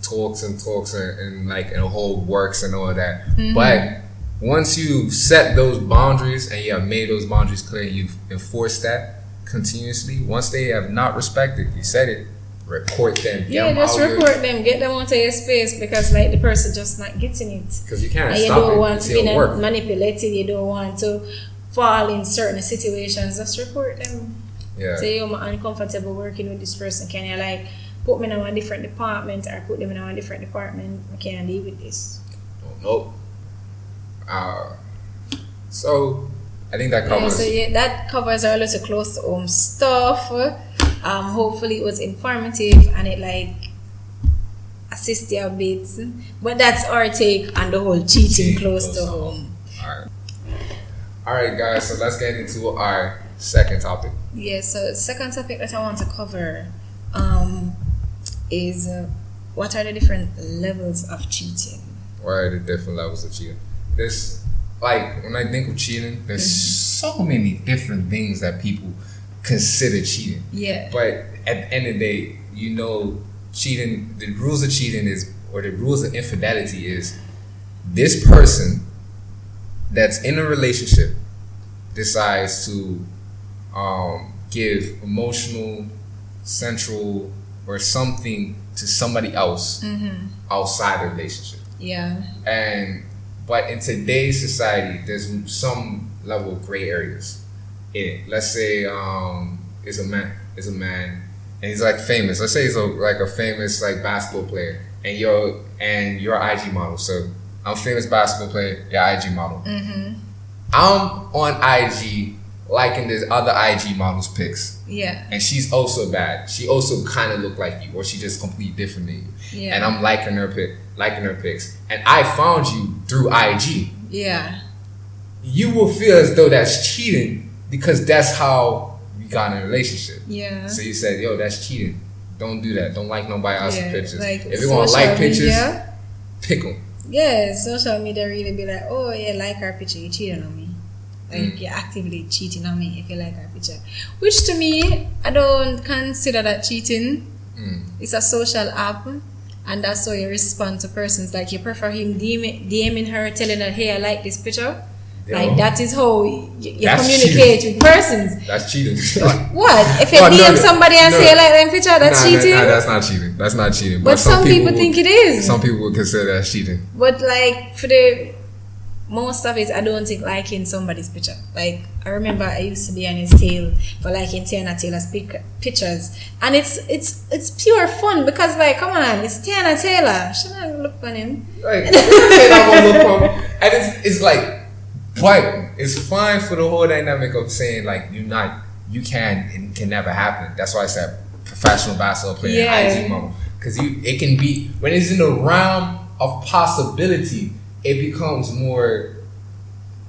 talks and the whole works and all of that. Mm-hmm. But once you set those boundaries and you have made those boundaries clear, you've enforced that continuously. Once they have not respected, you said it. Report them. Just report them. Get them out of your space, because the person just not getting it. Because you can't and stop it. You don't want to be manipulated. You don't want to fall in certain situations. Just report them. Yeah. Say, I'm uncomfortable working with this person. Can you put me in a different department, or put them in a different department? I can't deal with this. Nope. So I think that covers. That covers our little close to home stuff. Hopefully it was informative and it assist you a bit. But that's our take on the whole cheating close to home. Alright guys, so let's get into our second topic. Yeah, so the second topic that I want to cover is what are the different levels of cheating? What are the different levels of cheating? There's when I think of cheating, there's so many different things that people consider cheating. Yeah. But at the end of the day, cheating, the rules of cheating the rules of infidelity is this person that's in a relationship decides to give emotional, central, or something to somebody else outside the relationship. Yeah. But in today's society, there's some level of gray areas. Let's say is a man and he's famous. Let's say he's a famous basketball player, and you're IG model. So I'm a famous basketball player, you're IG model. Mm-hmm. I'm on IG liking this other IG model's pics. Yeah. And she's also bad. She also kind of look like you, or she just completely different than you. Yeah. And I'm liking her pics. And I found you through IG. Yeah. You will feel as though that's cheating because that's how we got in a relationship. Yeah. So you said, yo, that's cheating. Don't do that. Don't like nobody else's pictures. Like if you want to like pictures, media, pick them. Yeah, social media really be like, oh yeah, like our picture, you cheating on me. Like you're actively cheating on me if you like our picture. Which to me, I don't consider that cheating. It's a social app, and that's how you respond to persons. Like you prefer him DMing her, telling her, hey, I like this picture. Like that is how you communicate cheating. with persons. That's cheating. What? If you DM somebody and say you like them picture, that's cheating? Nah, that's not cheating. That's not cheating. But some people think it is. Some people would consider that cheating. But like for the most of it, I don't think liking somebody's picture. Like I remember I used to be on his tail for liking Tiana Taylor's pictures, and it's pure fun because like come on, it's Tiana Taylor. Should I look on him? Like I'm gonna look on, and it's like. But it's fine for the whole dynamic of saying like you can never happen. That's why I said professional basketball player, IG model, because it can be when it's in the realm of possibility, it becomes more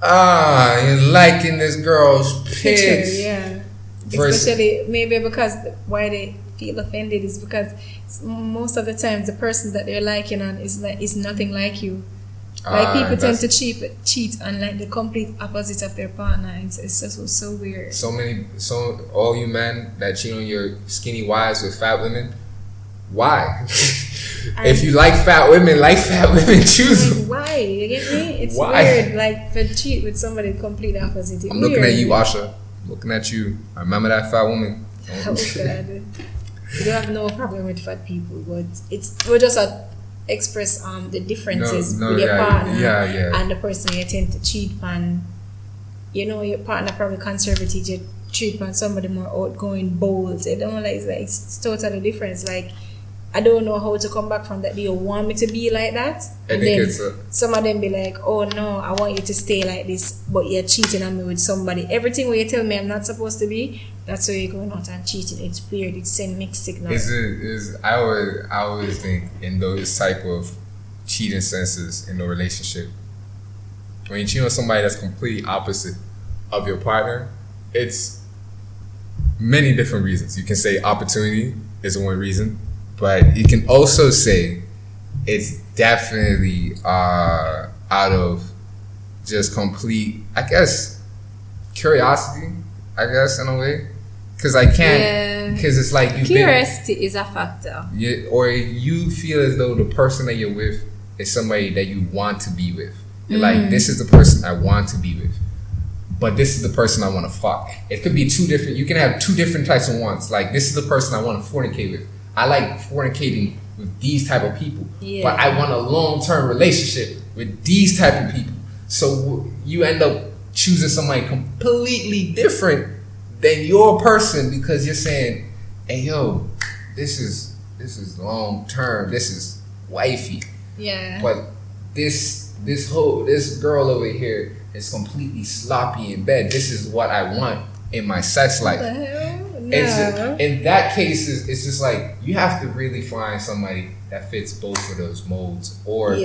you're liking this girl's pics. Yeah, especially maybe because why they feel offended is because most of the times the person that they're liking on is nothing like you. Like people tend to cheat on like the complete opposite of their partner. It's just so weird. So all you men that cheat on your skinny wives with fat women, why? If you like fat women, choose them. Why? You get me? It's why? Weird. Like to cheat with somebody complete opposite. I'm looking at you, Asha. Looking at you. I remember that fat woman. Oh God. You don't have no problem with fat people, but we're just express the differences with your partner and the person you tend to cheat on. You know, your partner probably conservative, you cheat on somebody more outgoing, bold. I don't like it's totally different. Like I don't know how to come back from that. Do you want me to be like that? And then some of them be like, oh no, I want you to stay like this, but you're cheating on me with somebody. Everything where you tell me I'm not supposed to be, that's where you're going out and cheating. It's weird. It's sending mixed signals. I always think in those type of cheating senses in a relationship, when you cheat on somebody that's completely opposite of your partner, it's many different reasons. You can say opportunity is one reason, but you can also say it's definitely out of just complete, I guess, curiosity, I guess, in a way. Because I can't, because it's like curiosity is a factor. Or you feel as though the person that you're with is somebody that you want to be with. You're like, this is the person I want to be with, but this is the person I want to fuck. It could be two different, you can have two different types of wants. Like, this is the person I want to fornicate with. I like fornicating with these type of people, but I want a long-term relationship with these type of people. So you end up choosing somebody completely different than your person because you're saying, hey yo, this is long term, this is wifey. Yeah. But this girl over here is completely sloppy in bed. This is what I want in my sex life. What the hell? No. In that case, it's just like you have to really find somebody that fits both of those modes, or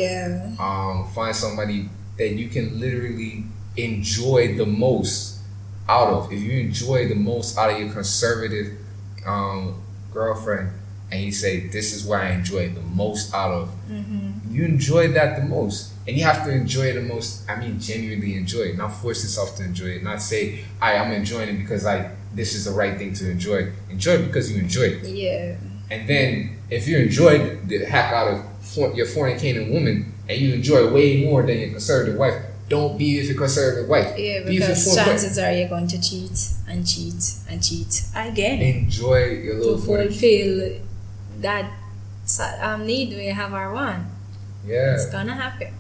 find somebody that you can literally enjoy the most out of. If you enjoy the most out of your conservative girlfriend, and you say, this is what I enjoy the most out of, you enjoy that the most. And you have to enjoy it the most, I mean genuinely enjoy it, not force yourself to enjoy it, not say, I'm enjoying it because this is the right thing to enjoy. Enjoy it because you enjoy it. Yeah. And then if you enjoy the heck out of your fornicating woman, and you enjoy it way more than your conservative wife, don't be with your conservative wife. Yeah, because chances are you're going to cheat and cheat and cheat again. Enjoy your little to fulfill that need we have our one. Yeah, it's gonna happen.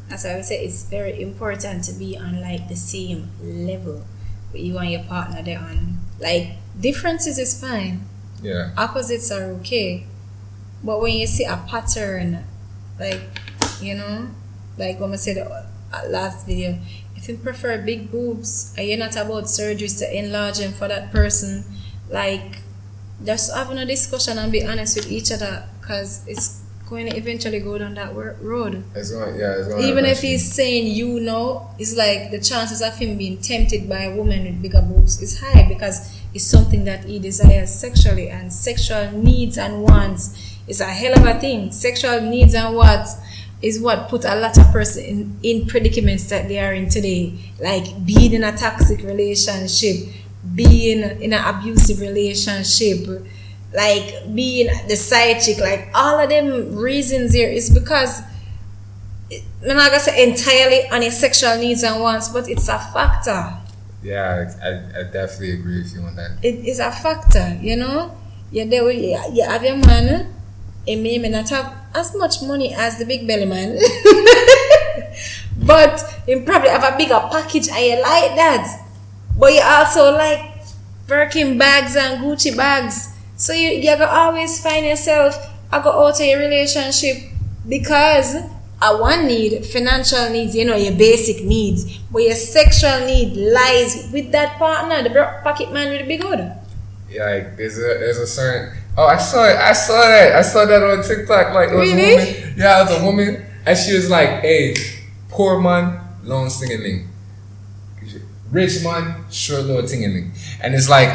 That's why I would say it's very important to be on like the same level with you and your partner. They're on like differences is fine. Yeah, opposites are okay, but when you see a pattern, like like when I said last video, if you prefer big boobs and you're not about surgeries to enlarge them for that person, like just having a discussion and be honest with each other, because it's going to eventually go down that road. It's going Even if he's saying it's like the chances of him being tempted by a woman with bigger boobs is high, because it's something that he desires sexually, and sexual needs and wants is a hell of a thing. Sexual needs and wants is what put a lot of persons in predicaments that they are in today, like being in a toxic relationship, being in an abusive relationship, like being the side chick, like all of them reasons here is because I'm not gonna say entirely on your sexual needs and wants, but it's a factor. Yeah, I definitely agree with you on that. It is a factor, you have your man, he may not have as much money as the big belly man, but he probably have a bigger package and you like that. But you also like Birkin bags and Gucci bags. So you're going to always find yourself, I go out of your relationship because one need, financial needs, your basic needs. But your sexual need lies with that partner, the pocket man with the big hood. Yeah, like there's a certain... Oh, I saw that on TikTok. Like, it was really? A woman. Yeah, it was a woman. And she was like, hey, poor man, long singing. Rich man, sure little tingling. And it's like,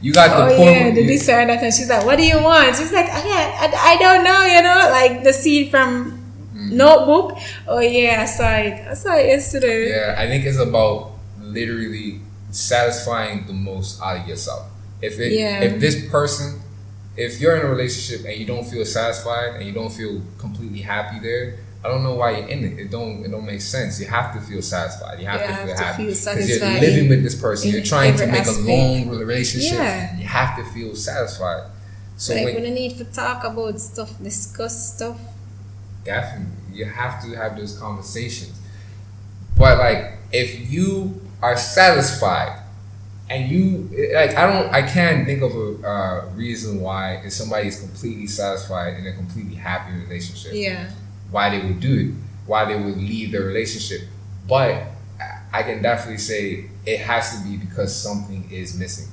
you got the poor man. The this and that. And she's like, what do you want? She's like, I don't know, like the scene from Notebook. Oh yeah, I saw it yesterday. Yeah, I think it's about literally satisfying the most out of yourself. If this person, if you're in a relationship and you don't feel satisfied and you don't feel completely happy there, I don't know why you're in it. It don't make sense. You have to feel satisfied. You have to feel happy because you're living with this person. You're trying to make a long relationship. Yeah. You have to feel satisfied. So like when you need to talk about stuff, discuss stuff. Definitely, you have to have those conversations. But like, if you are satisfied and you like, I can't think of a reason why if somebody is completely satisfied in a completely happy relationship. Yeah. Why they would do it, why they would leave their relationship. But I can definitely say it has to be because something is missing.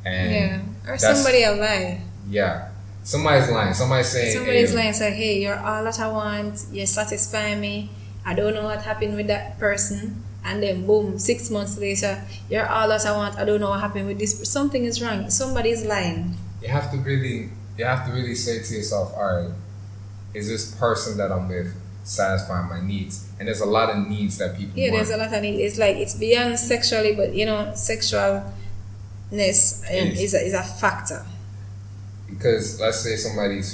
And or somebody will lie. Yeah. Somebody's lying. Somebody's lying, say, hey, you're all that I want, you satisfy me, I don't know what happened with that person, and then boom, 6 months later, you're all that I want, I don't know what happened with this. Something is wrong. Somebody's lying. You have to really say to yourself, all right, is this person that I'm with satisfying my needs? And there's a lot of needs that people want. There's a lot of needs. It's like it's beyond sexually, but sexualness is a factor. Because let's say somebody's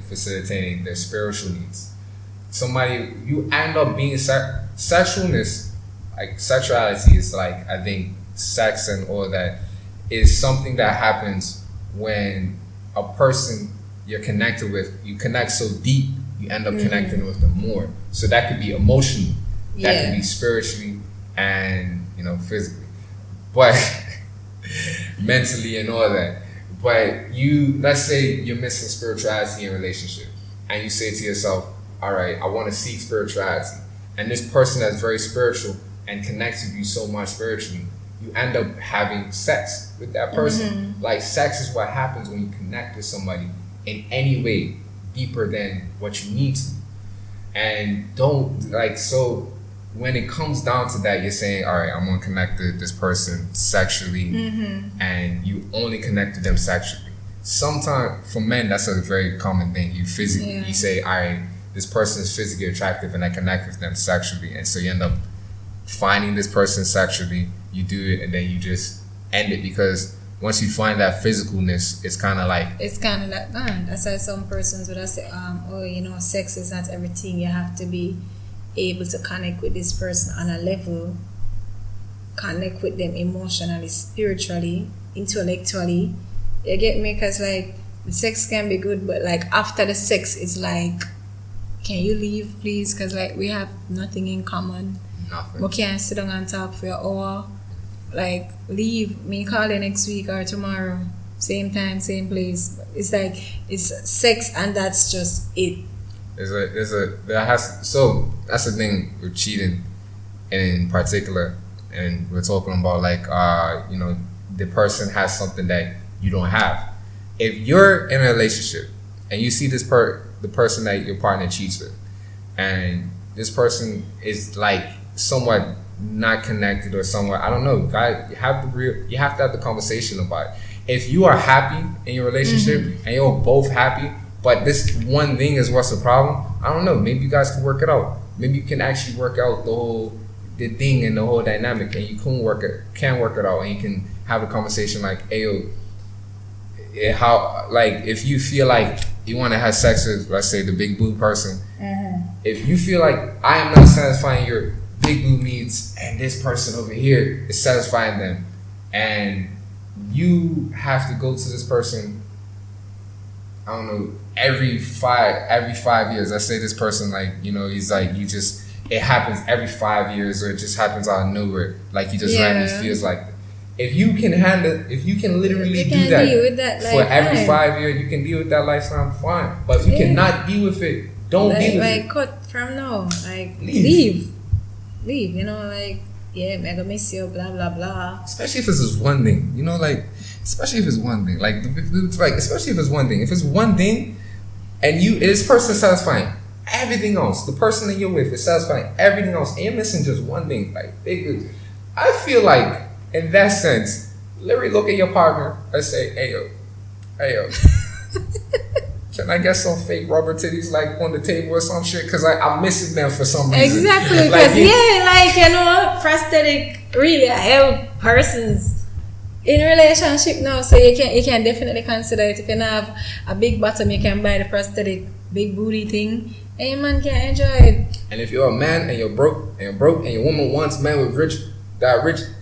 facilitating their spiritual needs. You end up being sexualness, like sexuality is like, I think sex and all that is something that happens when a person you're connected with, you connect so deep, you end up connecting with them more. So that could be emotionally, that could be spiritually, and physically, but mentally and all that. But let's say you're missing spirituality in a relationship, and you say to yourself, all right, I want to seek spirituality, and this person that's very spiritual and connects with you so much spiritually, you end up having sex with that person. Like, sex is what happens when you connect with somebody in any way deeper than what you need to. And so when it comes down to that, you're saying, all right, I'm going to connect to this person sexually, and you only connect to them sexually. Sometimes, for men, that's a very common thing. You say, all right, this person is physically attractive and I connect with them sexually. And so you end up finding this person sexually, you do it, and then you just end it, because once you find that physicalness, it's kind of like that's why some persons would say, sex is not everything. You have to be able to connect with this person on a level, connect with them emotionally, spiritually, intellectually. You get me? Because like, the sex can be good, but like after the sex, it's like, can you leave, please? Because like, we have nothing in common. Nothing. We can't sit down and talk for an hour. Like, leave, me call you next week or tomorrow, same time, same place. It's like, it's sex, and that's just it. So that's the thing with cheating. in particular, and we're talking about like you know, the person has something that you don't have. If you're in a relationship and you see the person that your partner cheats with, and this person is like somewhat not connected or somewhat, I don't know, God, you have to have the conversation about it. If you are happy in your relationship and you're both happy, but this one thing is what's the problem, I don't know, maybe you guys can work it out. Maybe you can actually work out the thing and the whole dynamic, and you can work it out, and you can have a conversation like, hey, yo, how, like, if you feel like you want to have sex with, let's say, the big blue person, if you feel like I am not satisfying your big blue needs and this person over here is satisfying them, and you have to go to this person, I don't know, every 5 years. Let's say this person, like, you know, he's like, it happens every 5 years, or it just happens out of nowhere, like he just randomly feels like it. If you can literally do that for every 5 years, you can deal with that lifestyle, fine. But if you cannot deal with it, don't deal with it. Cut from now, like leave, you know, like, yeah, I'm gonna miss you, blah blah blah. Especially if it's just one thing, you know, like, especially if it's one thing, like especially if it's one thing. If it's one thing, and this person satisfying everything else, the person that you're with is satisfying everything else, and you're missing just one thing, like, I feel like, in that sense, literally look at your partner and say, hey yo, can I get some fake rubber titties, like, on the table or some shit? Because I'm missing them for some reason. Exactly, because you know, prosthetic really help persons in relationship now. So you can definitely consider it. If you have a big bottom, you can buy the prosthetic big booty thing, and your man can enjoy it. And if you're a man and you're broke, and your woman wants men with rich,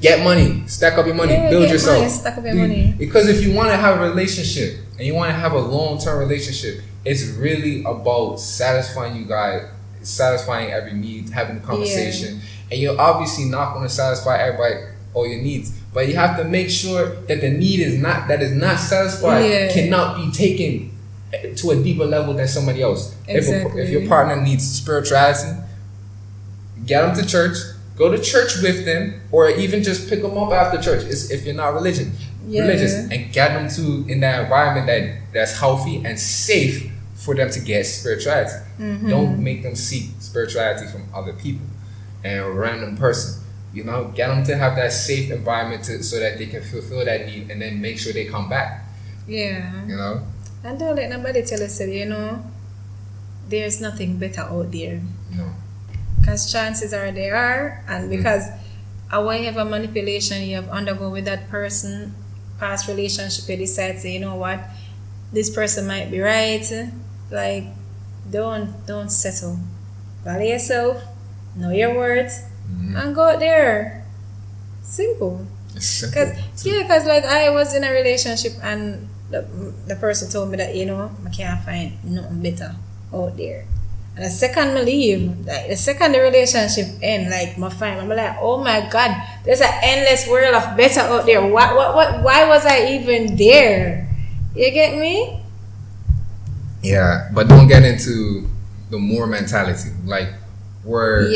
get money, stack up your money, build yourself. Money, stack up your money. Because if you want to have a relationship and you want to have a long-term relationship, it's really about satisfying you guys, satisfying every need, having a conversation. And you're obviously not going to satisfy everybody all your needs, but you have to make sure that the need is not satisfied cannot be taken to a deeper level than somebody else. Exactly. If your partner needs spirituality, get them to church. Go to church with them, or even just pick them up after church. If you're not religious, and get them in that environment that's healthy and safe for them to get spirituality. Don't make them seek spirituality from other people and a random person. You know, get them to have that safe environment so that they can fulfill that need, and then make sure they come back. Yeah. You know, and don't let nobody tell us that, you know, there's nothing better out there. No. Because chances are they are, and because however manipulation you have undergone with that person, past relationship, you decide, say, you know what, this person might be right. Like, don't settle. Value yourself, know your worth, and go out there. Simple. Because like, I was in a relationship, and the person told me that, you know, I can't find nothing better out there. And the second I leave, like the second the relationship end, like I'm like, oh my God, there's an endless world of better out there. Why was I even there? You get me? Yeah, but don't get into the more mentality, like where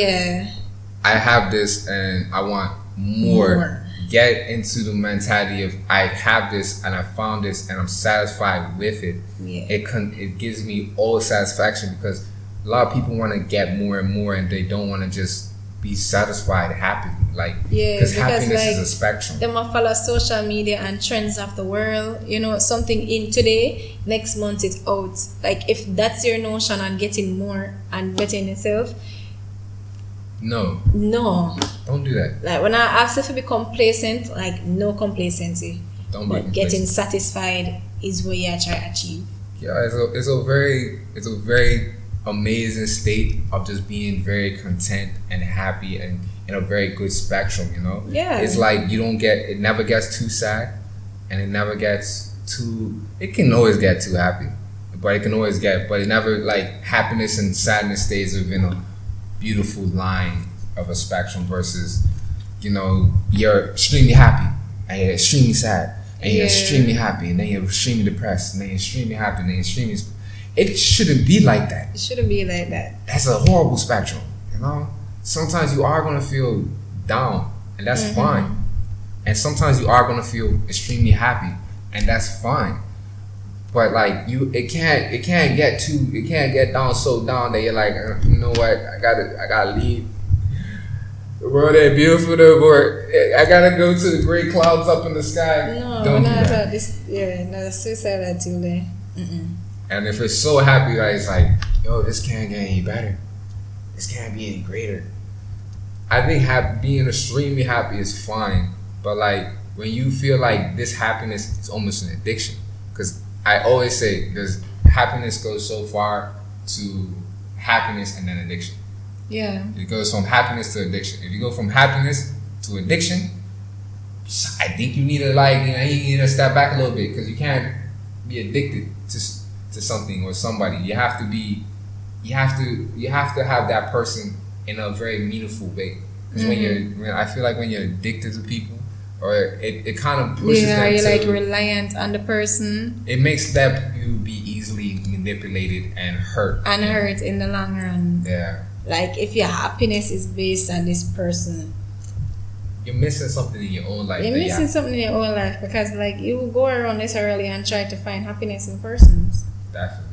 I have this and I want more. Get into the mentality of I have this and I found this and I'm satisfied with it. It gives me all satisfaction, because a lot of people want to get more and more, and they don't want to just be satisfied happily. Like, because happiness, like, is a spectrum. They might follow social media and trends of the world. You know, something in today, next month it's out. Like, if that's your notion on getting more and bettering yourself, no, don't do that. Like, when I ask if you be complacent, like, no complacency. Don't be complacent. Getting satisfied is what you try to achieve. Yeah, it's a very amazing state of just being very content and happy and in a very good spectrum, you know? Yeah. It's like it never gets too sad, and it never gets it can always get too happy, but it never, like, happiness and sadness stays within a beautiful line of a spectrum versus, you know, you're extremely happy and you're extremely sad and you're extremely happy and then you're extremely depressed and then you're extremely happy and then you're extremely... It shouldn't be like that. It shouldn't be like that. That's a horrible spectrum, you know? sometimes you are gonna feel down, and that's fine. And sometimes you are gonna feel extremely happy, and that's fine. But like it can't get down so down that you're like, you know what, I gotta leave. The world ain't beautiful though, boy. I gotta go to the great clouds up in the sky. No, Don't do not that. about this. Yeah, no, suicidal thing there. And if it's so happy, like it's like, yo, this can't get any better. This can't be any greater. I think being extremely happy is fine, but like when you feel like this happiness is almost an addiction, because I always say there's happiness goes so far to happiness and then addiction. Yeah. It goes from happiness to addiction. If you go from happiness to addiction, I think you need to you need to step back a little bit, because you can't be addicted to something or somebody. You have to have that person in a very meaningful way. Because I feel like when you're addicted to people, or it kind of pushes them you're to, like reliant on the person. It makes that you be easily manipulated and hurt. And hurt in the long run. Yeah. Like if your happiness is based on this person, you're missing something in your own life. You're missing something in your own life, because like you go around necessarily and try to find happiness in persons. Definitely.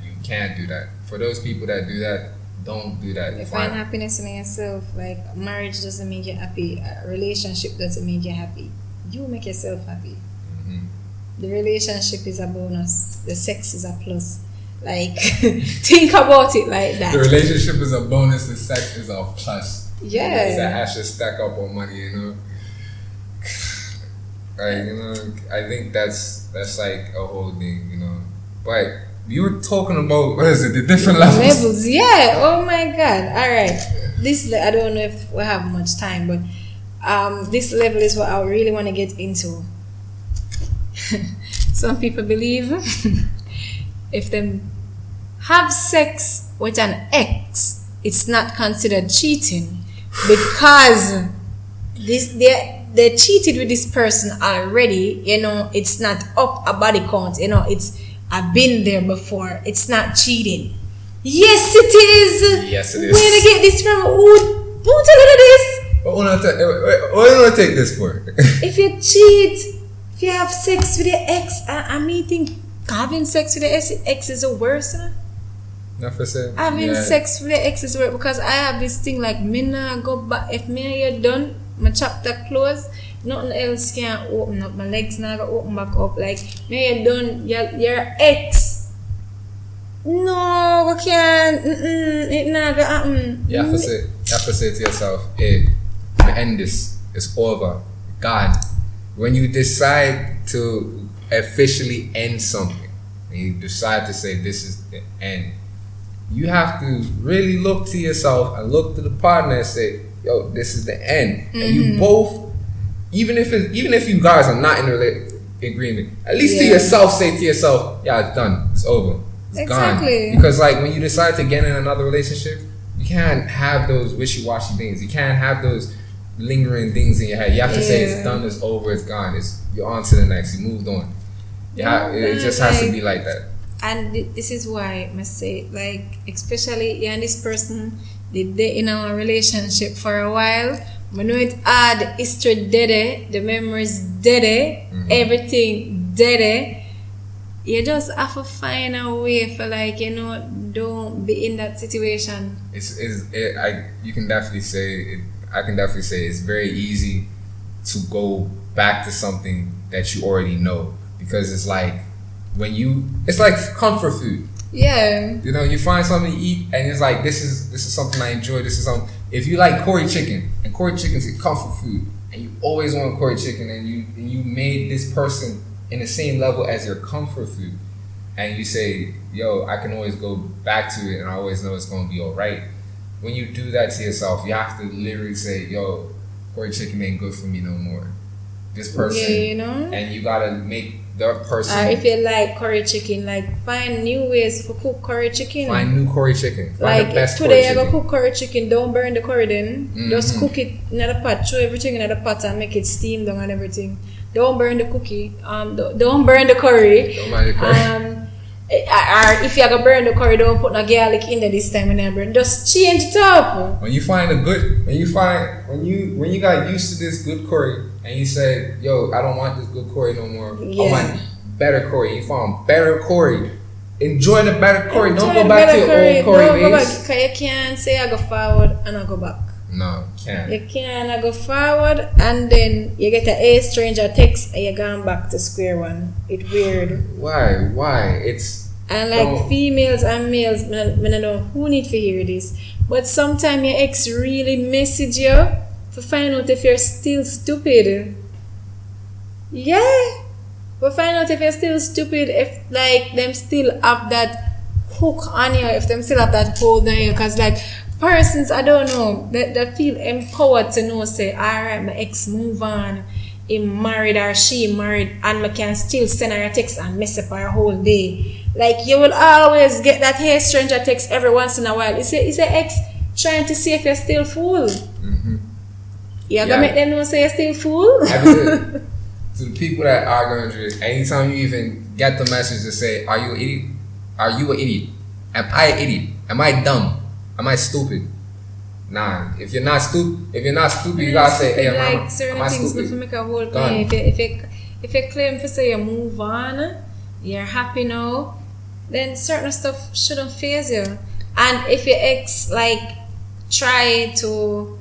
You can't do that. For those people that do that, don't do that. You find happiness in yourself. Like marriage doesn't make you happy. A relationship doesn't make you happy. You make yourself happy. The relationship is a bonus. The sex is a plus. Like think about it like that. The relationship is a bonus. The sex is a plus. Yeah. It's an extra stack up on money, you know. Like, you know, I think that's like a whole thing, you know. But you were talking about, what is it, the different levels? Yeah. Oh my God. All right. This, I don't know if we have much time, but this level is what I really want to get into. Some people believe if they have sex with an ex, it's not considered cheating, because they cheated with this person already. You know, it's not up a body count. You know, I've been there before. It's not cheating. Yes, it is. Yes, it is. Where did I get this from? Who tell you this? What do you want to take this for? If you cheat, if you have sex with your ex, I think having sex with the ex is the worst. Not for saying. Having sex with the ex is worse, because I have this thing like, me nah go back. If me and you done, my chapter closed, nothing else can open up. My legs not go open back up. Like, me and you done, your ex. No, we can't. It not go happen. You have to say to yourself, hey, I end this. It's over. God. When you decide to officially end something, and you decide to say this is the end, you have to really look to yourself and look to the partner and say, yo, this is the end. And you both, even if you guys are not in agreement, at least to yourself, say to yourself, yeah, it's done, it's over, it's gone. Because like when you decide to get in another relationship, you can't have those wishy-washy things. You can't have those lingering things in your head. You have to say it's done, it's over, it's gone, you're on to the next, you moved on. It just has to be like that. And this is why I say, like, especially you and this person, they in our relationship for a while. I know it hard, history dead, the memories dead, everything dead. You just have to find a way for, like, you know, don't be in that situation. You can definitely say I can definitely say it's very easy to go back to something that you already know, because it's like it's like comfort food. Yeah. You know, you find something to eat and it's like, this is something I enjoy. This is something. If you like curry chicken, and curry chicken is a comfort food, and you always want curry chicken, and you made this person in the same level as your comfort food, and you say, yo, I can always go back to it and I always know it's going to be all right. When you do that to yourself, you have to literally say, yo, curry chicken ain't good for me no more. This person, you know? And you gotta make the person. If you like curry chicken, like find new ways to cook curry chicken. Find new curry chicken. Find like the best today, I go cook curry chicken. Don't burn the curry then. Just cook it in the pot. Throw everything in the pot and make it steam down and everything. Don't burn the cookie. Don't burn the curry. Don't burn the curry. Or if you gonna burn the curry, don't put no garlic in there this time when you burn. Just change it up. When you find when you got used to this good curry and you said, yo, I don't want this good curry no more. Yeah. I want better curry. You found better curry. Enjoy the better curry. Don't go back to your old curry days. Because you can't say I go forward and I go back. No, can't. You can't go forward and then you get a stranger text and you're going back to square one. It's weird. Why? It's and like females and males, I don't know who need to hear this. But sometimes your ex really message you to find out if you're still stupid. Yeah. But find out if you're still stupid, if like them still have that hook on you, if them still have that hold on you, because like persons, I don't know, that feel empowered to know, say, alright, my ex move on, he married or she married, and I can still send her a text and mess up her whole day. Like, you will always get that, hey, stranger text every once in a while. It's a ex trying to see if you're still fool. Mm-hmm. You're gonna make them know say you're still fool? To the people that are going through this, anytime you even get the message to say, are you an idiot? Are you an idiot? Am I an idiot? Am I dumb? Am I stupid? Nah. If you're not stupid, you gotta say, hey, am I stupid? Make a whole claim. If you claim to say you move on, you're happy now, then certain stuff shouldn't faze you. And if your ex like try to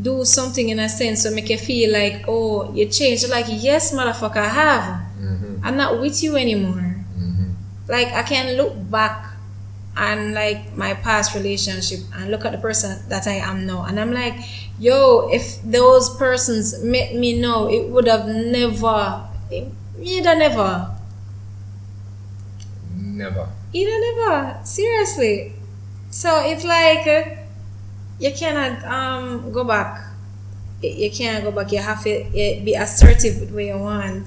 do something in a sense to make you feel like, oh, you changed, like, yes, motherfucker, I have. Mm-hmm. I'm not with you anymore. Mm-hmm. Like, I can look back and like my past relationship and look at the person that I am now, and I'm like, yo, if those persons met me now, it would have never. Seriously. So it's like you cannot go back. You can't go back. You have to be assertive with what you want.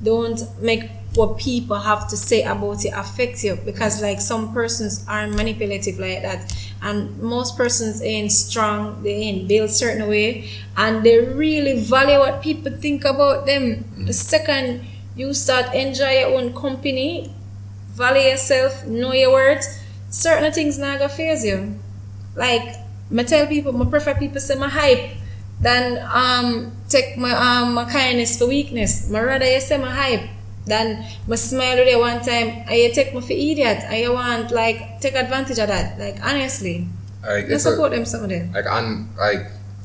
Don't make what people have to say about it affect you, because like some persons are manipulative like that, and most persons ain't strong, they ain't built certain way, and they really value what people think about them. The second you start enjoy your own company, value yourself, know your worth, certain things not gonna faze you. Like, I tell people, I prefer people say my hype than take my kindness for weakness. I rather you say my hype than I smile with you one time and you take me for idiot and you want like take advantage of that. Like, honestly, I support them some of them. Like, I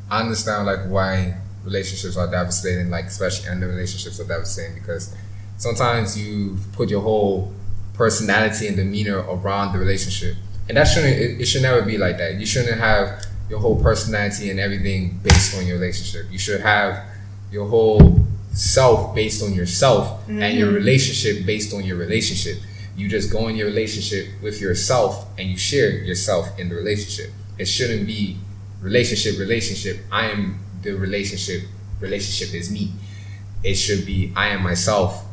understand like why relationships are devastating, like especially ending relationships are devastating, because sometimes you put your whole personality and demeanor around the relationship, and that it should never be like that. You shouldn't have your whole personality and everything based on your relationship. You should have your whole self based on yourself, and your relationship based on your relationship. You just go in your relationship with yourself and you share yourself in the relationship. It shouldn't be relationship. I am the relationship is me. It should be I am myself.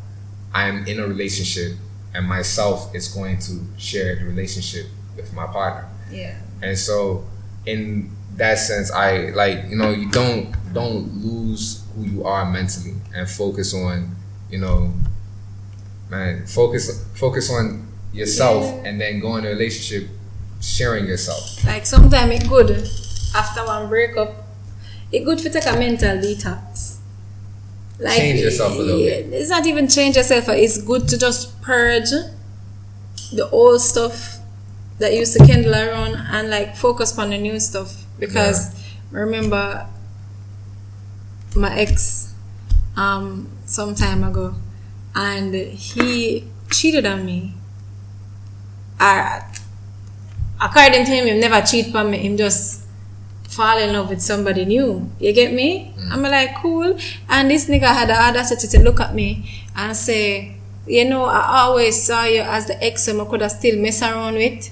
I am in a relationship, and myself is going to share the relationship with my partner. Yeah. And so in that sense, I like, you don't lose who you are mentally, and focus on, focus on yourself, and then go in a relationship sharing yourself. Like, sometimes it's good after one breakup, it's good to take a mental detox. Like, change yourself a little bit. It's not even change yourself, it's good to just purge the old stuff that used to kindle around and like focus on the new stuff. Because I remember my ex some time ago, and he cheated on me. According to him never cheat on me, him just fall in love with somebody new. You get me? I'm like, cool. And this nigga had the audacity to look at me and say, I always saw you as the ex I could have still mess around with.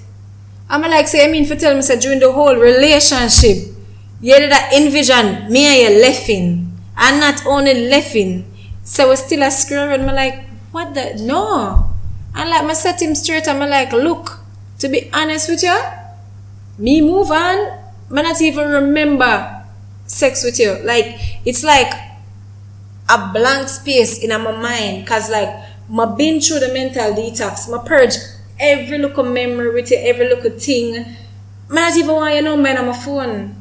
I'm like, say, for tell me, say, during the whole relationship, you did envision me and you laughing, and not only laughing, so we're still a screw. And I'm like, what the? No. And like, I set him straight, and I'm like, look, to be honest with you, me move on, I not even remember sex with you. Like, it's like a blank space in my mind, because like, I been through the mental detox. I purge every little memory with it, every little thing. I not even want you know man on my phone.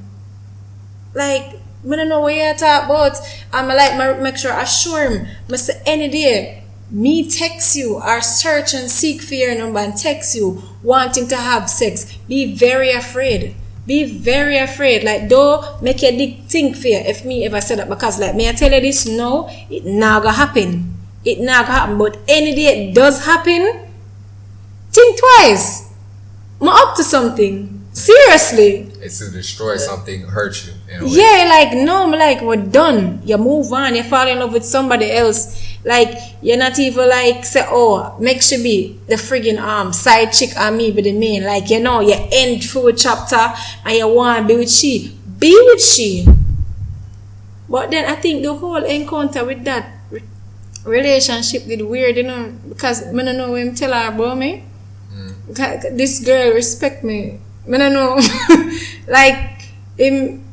Like, I don't know what you talk about. I'm like, make sure I assure him. I say any day, me text you or search and seek for your number and text you wanting to have sex. Be very afraid. Be very afraid. Like, don't make a big think for you if me ever said that. Because like, me I tell you this now, it not gonna happen. It not gonna happen. But any day it does happen, think twice. I'm up to something. Seriously. It's to destroy something, hurt you. Yeah, like, no, I'm like, we're done. You move on, you fall in love with somebody else. Like, you're not even like, say, oh, make she be the friggin' side chick and me be the main. Like, you know, you end through a chapter and you want to be with she. Be with she. But then I think the whole encounter with that relationship did weird, you know, because I don't know when tell her about me. This girl respect me. I don't know. Like, him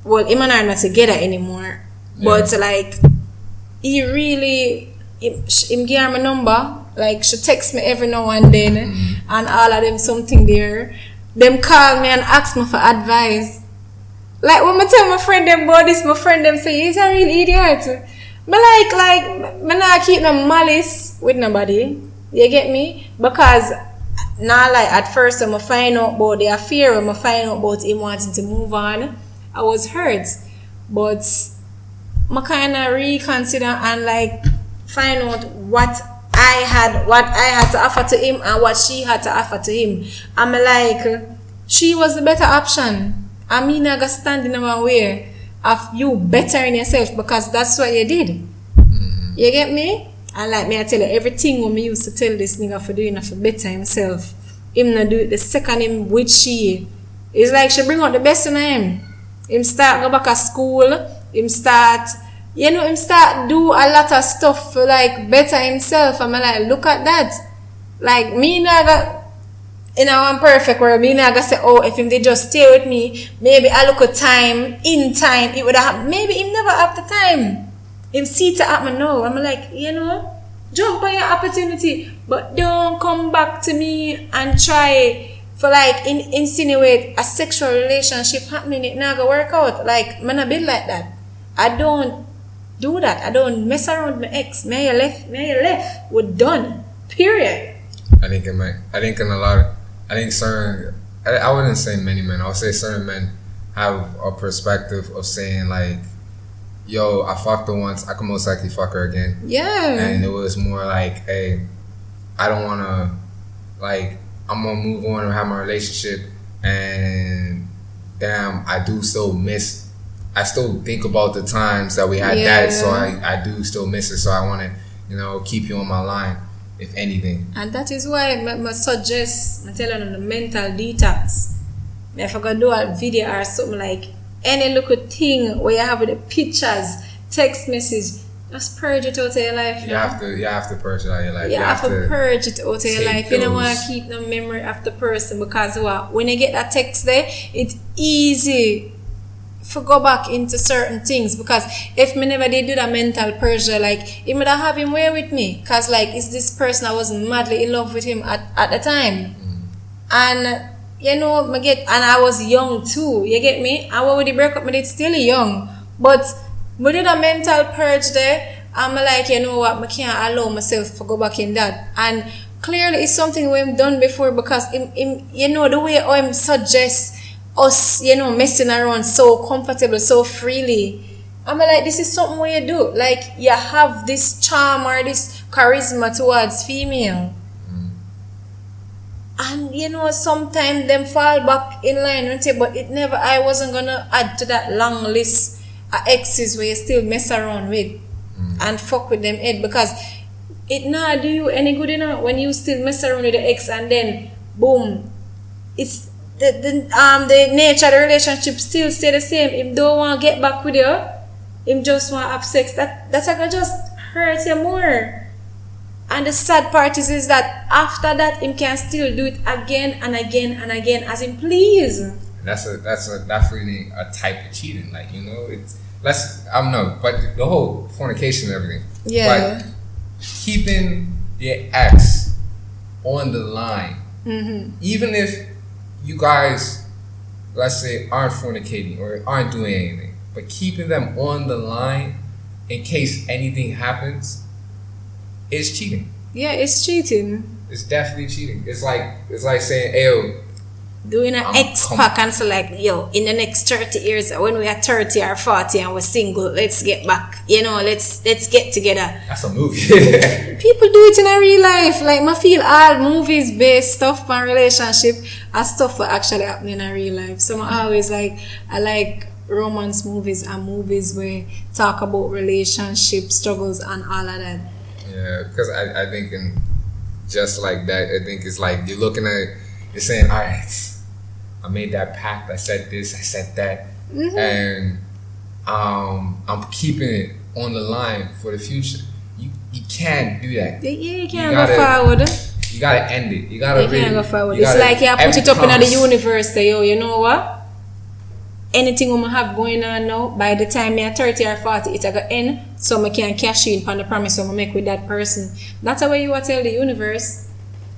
and I are not together anymore. Yeah. But like, he really, him give her my number. Like, she text me every now and then, and all of them something there. Them call me and ask me for advice. Like, when I tell my friend them about this, my friend them say, he's a real idiot. But I not keep no malice with nobody. You get me? Because now, like, at first when I find out about the affair, when I find out about him wanting to move on, I was hurt. But I kind of reconsider and like find out what I had to offer to him and what she had to offer to him. I'm like, she was the better option. I mean, I got stand in my way of you bettering yourself because that's what you did. You get me? And like me, I tell you, everything when me used to tell this nigga for doing for better himself, him not do it the second him with she. It's like she bring out the best in him. Him start go back to school, him start do a lot of stuff for like better himself. I'm like, look at that. Like, me naga in a perfect world, me naga say, oh, if him they just stay with me, maybe I look at time, in time, it would have, maybe him never have the time. Him see to happen now. I'm like, you know, jump on your opportunity, but don't come back to me and try for like insinuate a sexual relationship happening. It not gonna work out. Like, man, I been like that. I don't do that. I don't mess around with my ex. May you left. We're done. Period. I think certain, I wouldn't say many men, I would say certain men have a perspective of saying like, yo, I fucked her once, I can most likely fuck her again. Yeah. And it was more like, hey, I don't want to, like, I'm going to move on and have my relationship, and damn, I still think about the times that we had that, so I do still miss it, so I want to, you know, keep you on my line, if anything. And that is why I suggest, I tell you, the mental detox. If I could do a video or something like, any little thing where you have with the pictures, text message, just purge it out of your life. You have to purge it out of your life. You have to purge it out of your life. You don't want to keep the memory of the person, because when you get that text there, it's easy to go back into certain things. Because if me never did do that mental purge, like, he would have him way with me. Because like, it's this person I was madly in love with him at the time. And you know, and I was young too, you get me? And when we break up, I did still young. But we did a mental purge there. I'm like, you know what, I can't allow myself to go back in that. And clearly it's something we've done before, because you know, the way I'm suggest us, you know, messing around so comfortable, so freely. I'm like, this is something where you do. Like, you have this charm or this charisma towards female. And you know, sometimes them fall back in line with it, but I wasn't gonna add to that long list of exes where you still mess around with and fuck with them head, because it not do you any good, you know, when you still mess around with the ex and then boom, it's the nature of the relationship still stay the same. If don't want to get back with you, him just want to have sex, that's gonna just hurt you more. And the sad part is that after that, him can still do it again and again and again as him please. That's definitely a type of cheating. Like, you know, I don't know, but the whole fornication and everything. Yeah. But keeping your ex on the line, Mm-hmm. even if you guys, let's say, aren't fornicating or aren't doing anything, but keeping them on the line in case anything happens is cheating. Yeah, it's cheating. It's definitely cheating. It's like saying, "Hey, yo, Doing an X pack and so like, yo, in the next 30 years, when we are 30 or 40 and we're single, let's get back. You know, let's get together. that's a movie." People do it in a real life. Like, I feel all movies based stuff on relationship and stuff that actually happen in a real life. So I always like, I like romance movies and movies where talk about relationship struggles and all of that. Yeah, because I think in just like that, I think it's like you're looking at, you're saying, all right, I made that pact, I said this, I said that, and I'm keeping it on the line for the future. You can't do that. Yeah, you can't go forward. You gotta end it. You gotta. You can't go forward. It's like you put it up in the universe. Say, yo, you know what? Anything I'm have going on now, by the time I'm 30 or 40, it's gonna end. So I can cash in on the promise I'm make with that person. That's the way you tell the universe.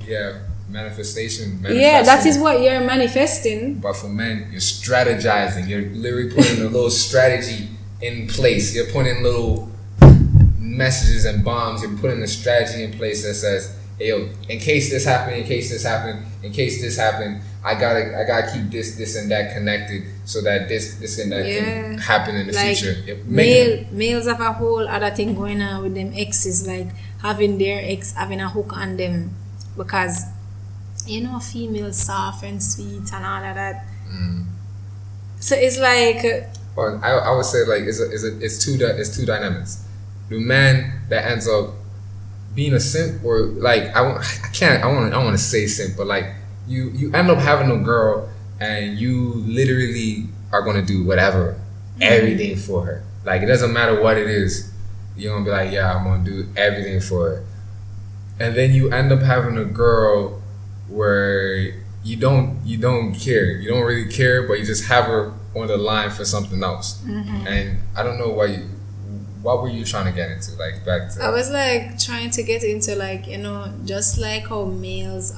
Yeah, manifestation. Yeah, that is what you're manifesting. But for men, you're strategizing. You're literally putting a little strategy in place. You're putting little messages and bombs. You're putting a strategy in place that says, "Hey, yo, in case this happened, in case this happened, in case this happened, I gotta keep this and that connected so that this and that can happen in the future." Males have a whole other thing going on with them exes, like having their ex having a hook on them, because you know females soft and sweet and all of that. So it's like, well, I would say like it's two dynamics. The man that ends up being a simp, or like I want to say simp, but like you end up having a girl and you literally are gonna do whatever, everything for her. Like it doesn't matter what it is, you're gonna be like, yeah, I'm gonna do everything for her. And then you end up having a girl where you don't care, you don't really care, but you just have her on the line for something else. And I don't know what were you trying to get into? Like back to, I was like trying to get into like, you know, just like how males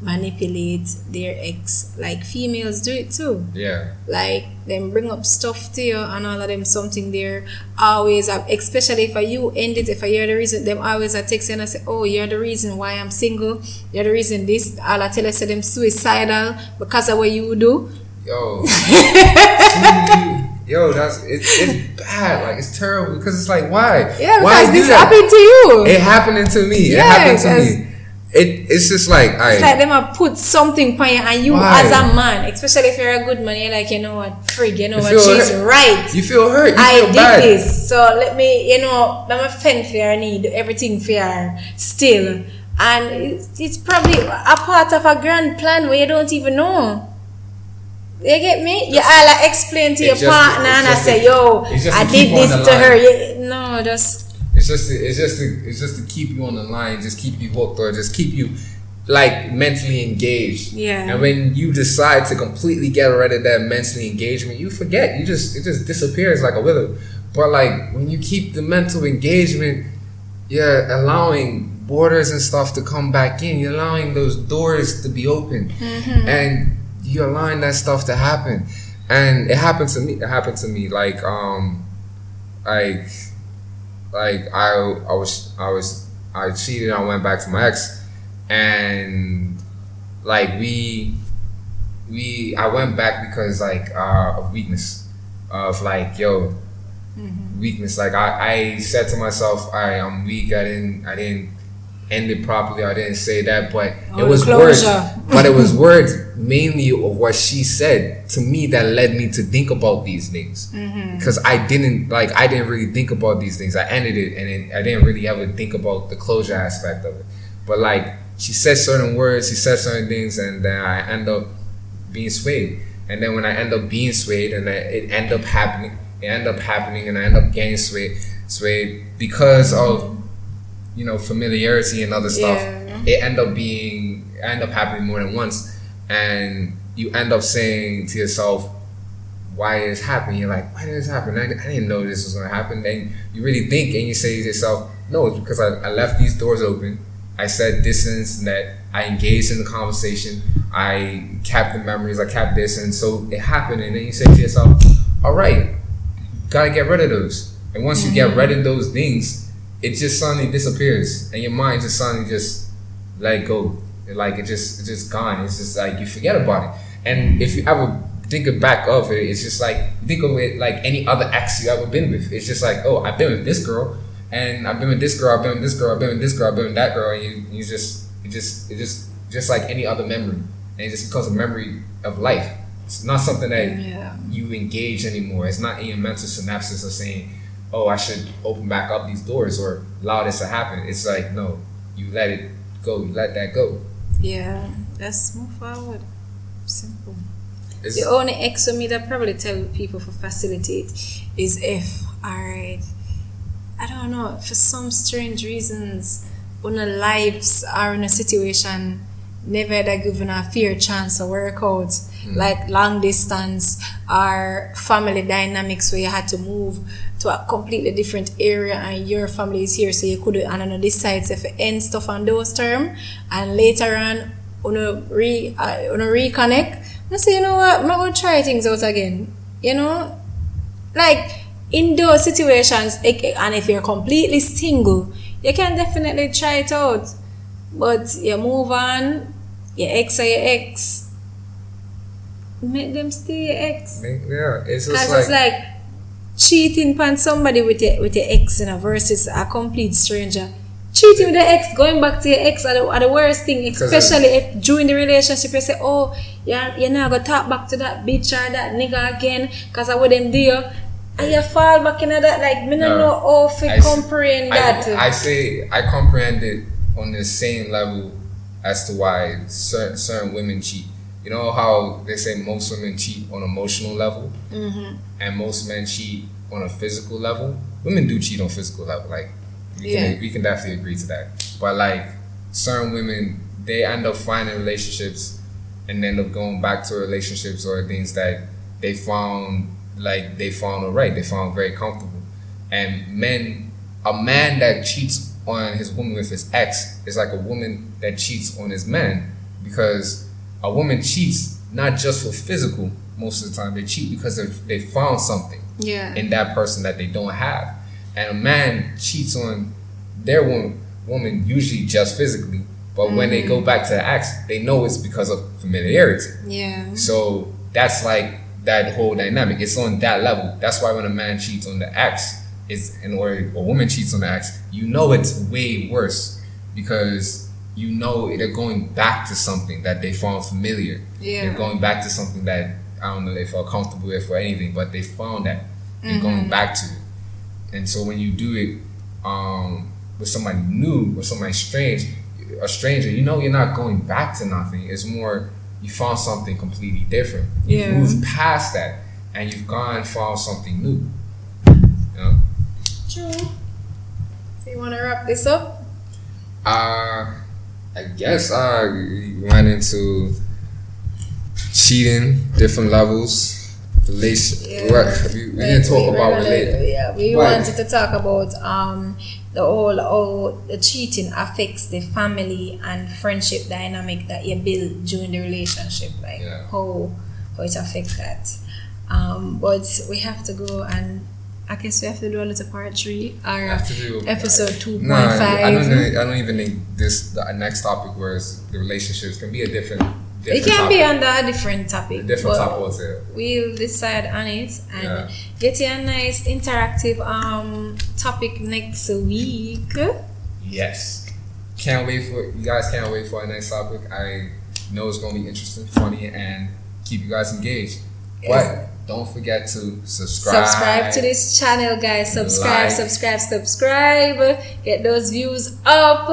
manipulate their ex, like females do it too. Yeah. Like them bring up stuff to you and all of them something there always have, especially if you end it, if you're the reason, them always are texting and I say, oh, you're the reason why I'm single, you're the reason this, all I tell you say them suicidal because of what you do. Yo. Yo, it's bad. Like it's terrible because it's like why? Yeah, because why this happened to you. It happening to me. Yeah, it happened to me. It's just like it's like them have put something on you, and you why? As a man, especially if you're a good man, you're like, you know what, frig, you know what, she's right. You feel hurt. I feel bad. did this, so let me, you know, let me fend for your need, everything for your still, and it's probably a part of a grand plan where you don't even know. You get me? You all like explain to your partner and I say, yo, I did this to her. No, just it's just to keep you on the line, just keep you hooked, or just keep you like mentally engaged. Yeah. And when you decide to completely get rid of that mentally engagement, you forget. It just disappears like a wither. But like when you keep the mental engagement, you're allowing borders and stuff to come back in. You're allowing those doors to be open, and you allowing that stuff to happen. And it happened to me. Like I cheated. I went back to my ex, and like I went back because like of weakness, of like weakness. Like I said to myself, I'm weak. I didn't end it properly. I didn't say that, but it was words. But it was words mainly of what she said to me that led me to think about these things. Because I didn't really think about these things. I ended it, and I didn't really ever think about the closure aspect of it. But like she said certain words, she said certain things, and then I end up being swayed. And then when I end up being swayed, and it end up happening, and I end up getting swayed because of, you know, familiarity and other stuff. It end up happening more than once, and you end up saying to yourself, why is this happening? You're like, why did this happen? I didn't know this was going to happen. Then you really think, and you say to yourself, no, it's because I left these doors open, I set distance, that I engaged in the conversation, I kept the memories, I kept this, and so it happened. And then you say to yourself, all right, gotta get rid of those. And once you get rid of those things, it just suddenly disappears, and your mind just suddenly just let go. Like it's just gone. It's just like you forget about it. And if you ever think back of it, it's just like think of it like any other ex you ever been with. It's just like, oh, I've been with this girl, and I've been with this girl, I've been with this girl, I've been with this girl, I've been with that girl, and you just like any other memory, and it just becomes a memory of life. It's not something that you engage anymore. It's not in your mental synapses of saying, oh, I should open back up these doors or allow this to happen. It's like, no, you let it go. You let that go. Yeah, let's move forward. Simple. The only X for me that probably tell people for facilitate is if, alright, I don't know, for some strange reasons, when our lives are in a situation never that given a fair chance to work out, like long distance or family dynamics where you had to move to a completely different area and your family is here, so you could decide if you end stuff on those terms and later on reconnect. I say, you know what, I'm going to try things out again. You know, like in those situations, and if you're completely single, you can definitely try it out. But you move on, your ex or your ex, make them stay your ex. Yeah, it's just because it's like cheating on somebody with your ex, versus a complete stranger. Cheating with the ex, going back to your ex are the worst thing, especially if during the relationship you say, oh, you're not going to talk back to that bitch or that nigga again because I wouldn't do you. And you fall back into that, like, I don't know how to comprehend that. I say, I comprehend it on the same level as to why certain women cheat. You know how they say most women cheat on an emotional level and most men cheat on a physical level? Women do cheat on physical level, like, we can definitely agree to that. But like certain women, they end up finding relationships and end up going back to relationships or things that they found alright, they found very comfortable. And a man that cheats on his woman with his ex is like a woman that cheats on his man, because a woman cheats not just for physical. Most of the time they cheat because they found something in that person that they don't have. And a man cheats on their woman usually just physically, but when they go back to the ex, they know it's because of familiarity. Yeah. So that's like that whole dynamic. It's on that level. That's why when a man cheats on the ex, or a woman cheats on the ex, you know it's way worse because you know they're going back to something that they found familiar. Yeah. They're going back to something that, I don't know, they felt comfortable with or anything, but they found that. They're going back to it. And so when you do it with somebody new or somebody a stranger, you know you're not going back to nothing. It's more you found something completely different. You've moved past that and you've gone and found something new. You know? True. So you want to wrap this up? I guess we went into cheating, different levels. We didn't talk about relationship. Yeah, we wanted to talk about the cheating affects the family and friendship dynamic that you build during the relationship, like how it affects that. But we have to go, and I guess we have to do a little part 3 or episode 2.5. No, I don't even think the next topic, whereas the relationships can be a different. It can topic. Be under a different topic. We'll decide on it and get you a nice interactive topic next week. Yes. You guys can't wait for our next topic. I know it's gonna be interesting, funny, and keep you guys engaged. Yes. But don't forget to subscribe to this channel, guys. Subscribe. Get those views up.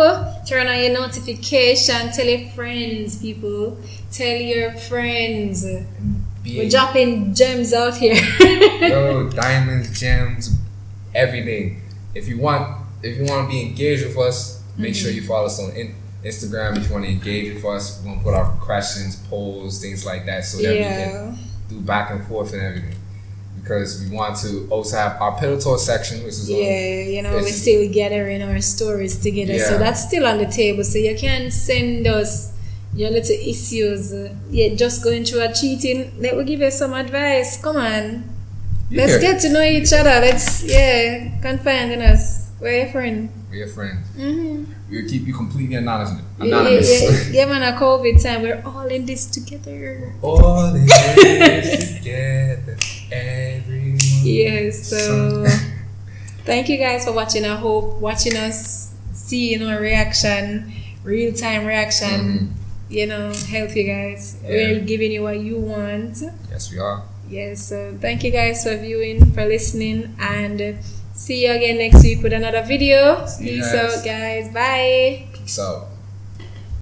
Turn on your notification. Tell your friends, people. Tell your friends. We're dropping gems out here. Yo, diamonds, gems, everything. If you want to be engaged with us, make sure you follow us on Instagram. If you want to engage with us, we're gonna put our questions, polls, things like that, so that we can do back and forth and everything. because we want to also have our Pillow Talk section, which is we're still gathering our stories together, so that's still on the table. So you can send us your little issues. Just going through a cheating. Let me give you some advice. Come on, let's get to know each other. Let's confide in us. We're your friend. We're your friend. Mm-hmm. We'll keep you completely anonymous. Yeah, man, a COVID time, we're all in this together. All in this together, everyone. Yes, so thank you guys for watching. I hope watching us, seeing our reaction, real time reaction, help you guys. Yeah. We're giving you what you want. Yes, we are. Yes, so thank you guys for viewing, for listening, and see you again next week with another video. Peace out, guys. Bye. Peace out.